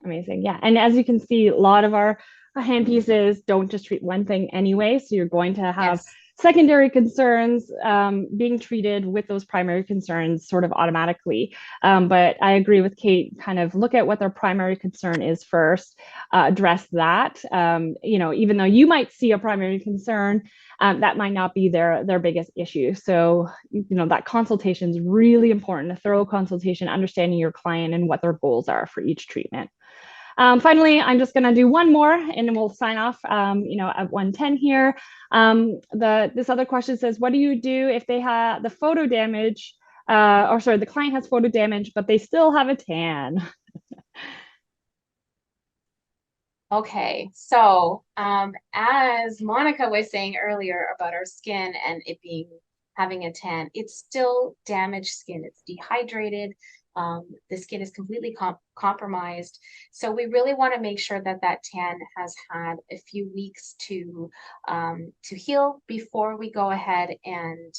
Amazing. Yeah. And as you can see, a lot of our hand pieces don't just treat one thing anyway. So you're going to have Yes. secondary concerns being treated with those primary concerns sort of automatically. But I agree with Kate, kind of look at what their primary concern is first, address that. Even though you might see a primary concern, that might not be their biggest issue. So, that consultation is really important, a thorough consultation, understanding your client and what their goals are for each treatment. Finally, I'm just going to do one more and we'll sign off, at 1:10 here. This other question says, what do you do if they have the photo damage, the client has photo damage, but they still have a tan? Okay, so as Monica was saying earlier about our skin and it being having a tan, it's still damaged skin. It's dehydrated. The skin is completely compromised. So we really want to make sure that that tan has had a few weeks to heal before we go ahead and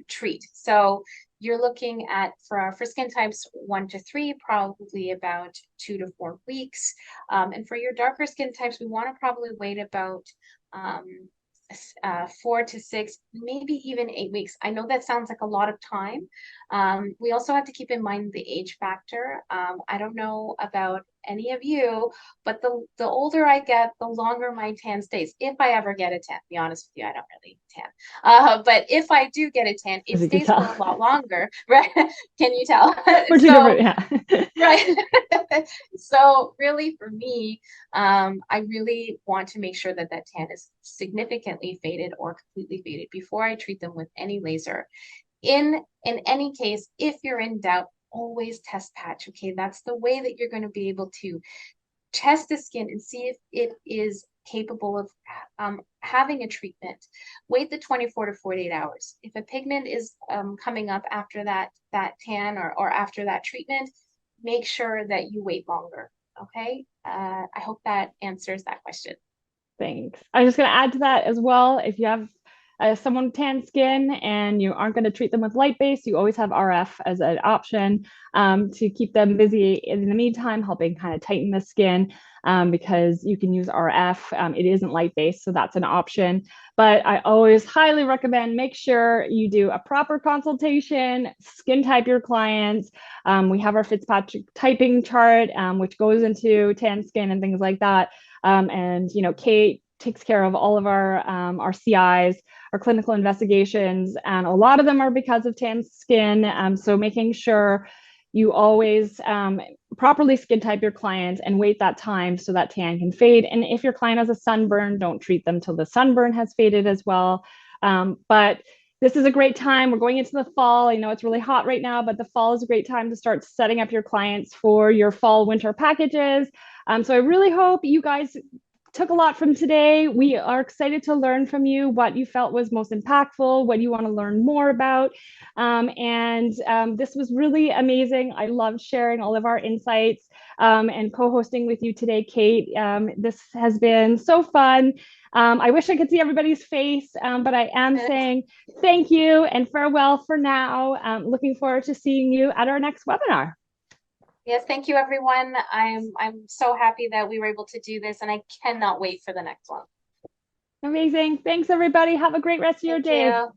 treat. So you're looking at, for skin types 1 to 3, probably about 2 to 4 weeks. And for your darker skin types, we want to probably wait about 4 to 6, maybe even 8 weeks. I know that sounds like a lot of time. We also have to keep in mind the age factor. I don't know about any of you, but the older I get, the longer my tan stays. If I ever get a tan, to be honest with you, I don't really tan. But if I do get a tan, it As you can stays for tell. a lot longer, right? Can you tell? We're two So, different, yeah. right. So really for me, I really want to make sure that that tan is significantly faded or completely faded before I treat them with any laser. In any case, if you're in doubt, always test patch. Okay, that's the way that you're going to be able to test the skin and see if it is capable of having a treatment. Wait the 24 to 48 hours. If a pigment is coming up after that tan or after that treatment, make sure that you wait longer. Okay. I hope that answers that question. Thanks. I'm just going to add to that as well. If you have someone with tan skin and you aren't going to treat them with light base, you always have RF as an option to keep them busy in the meantime, helping kind of tighten the skin because you can use RF. It isn't light based, so that's an option. But I always highly recommend make sure you do a proper consultation, skin type your clients. We have our Fitzpatrick typing chart, which goes into tan skin and things like that. And Kate takes care of all of our CIs, our clinical investigations, and a lot of them are because of tan skin. So making sure you always properly skin type your clients and wait that time so that tan can fade. And if your client has a sunburn, don't treat them till the sunburn has faded as well. But this is a great time. We're going into the fall. I know it's really hot right now, but the fall is a great time to start setting up your clients for your fall winter packages. So I really hope you guys took a lot from today. We are excited to learn from you what you felt was most impactful, what you want to learn more about. This was really amazing. I loved sharing all of our insights and co-hosting with you today, Kate. This has been so fun. I wish I could see everybody's face, but I am saying thank you and farewell for now. Looking forward to seeing you at our next webinar. Yes, thank you, everyone. I'm so happy that we were able to do this, and I cannot wait for the next one. Amazing. Thanks, everybody. Have a great rest of your Thank day. you.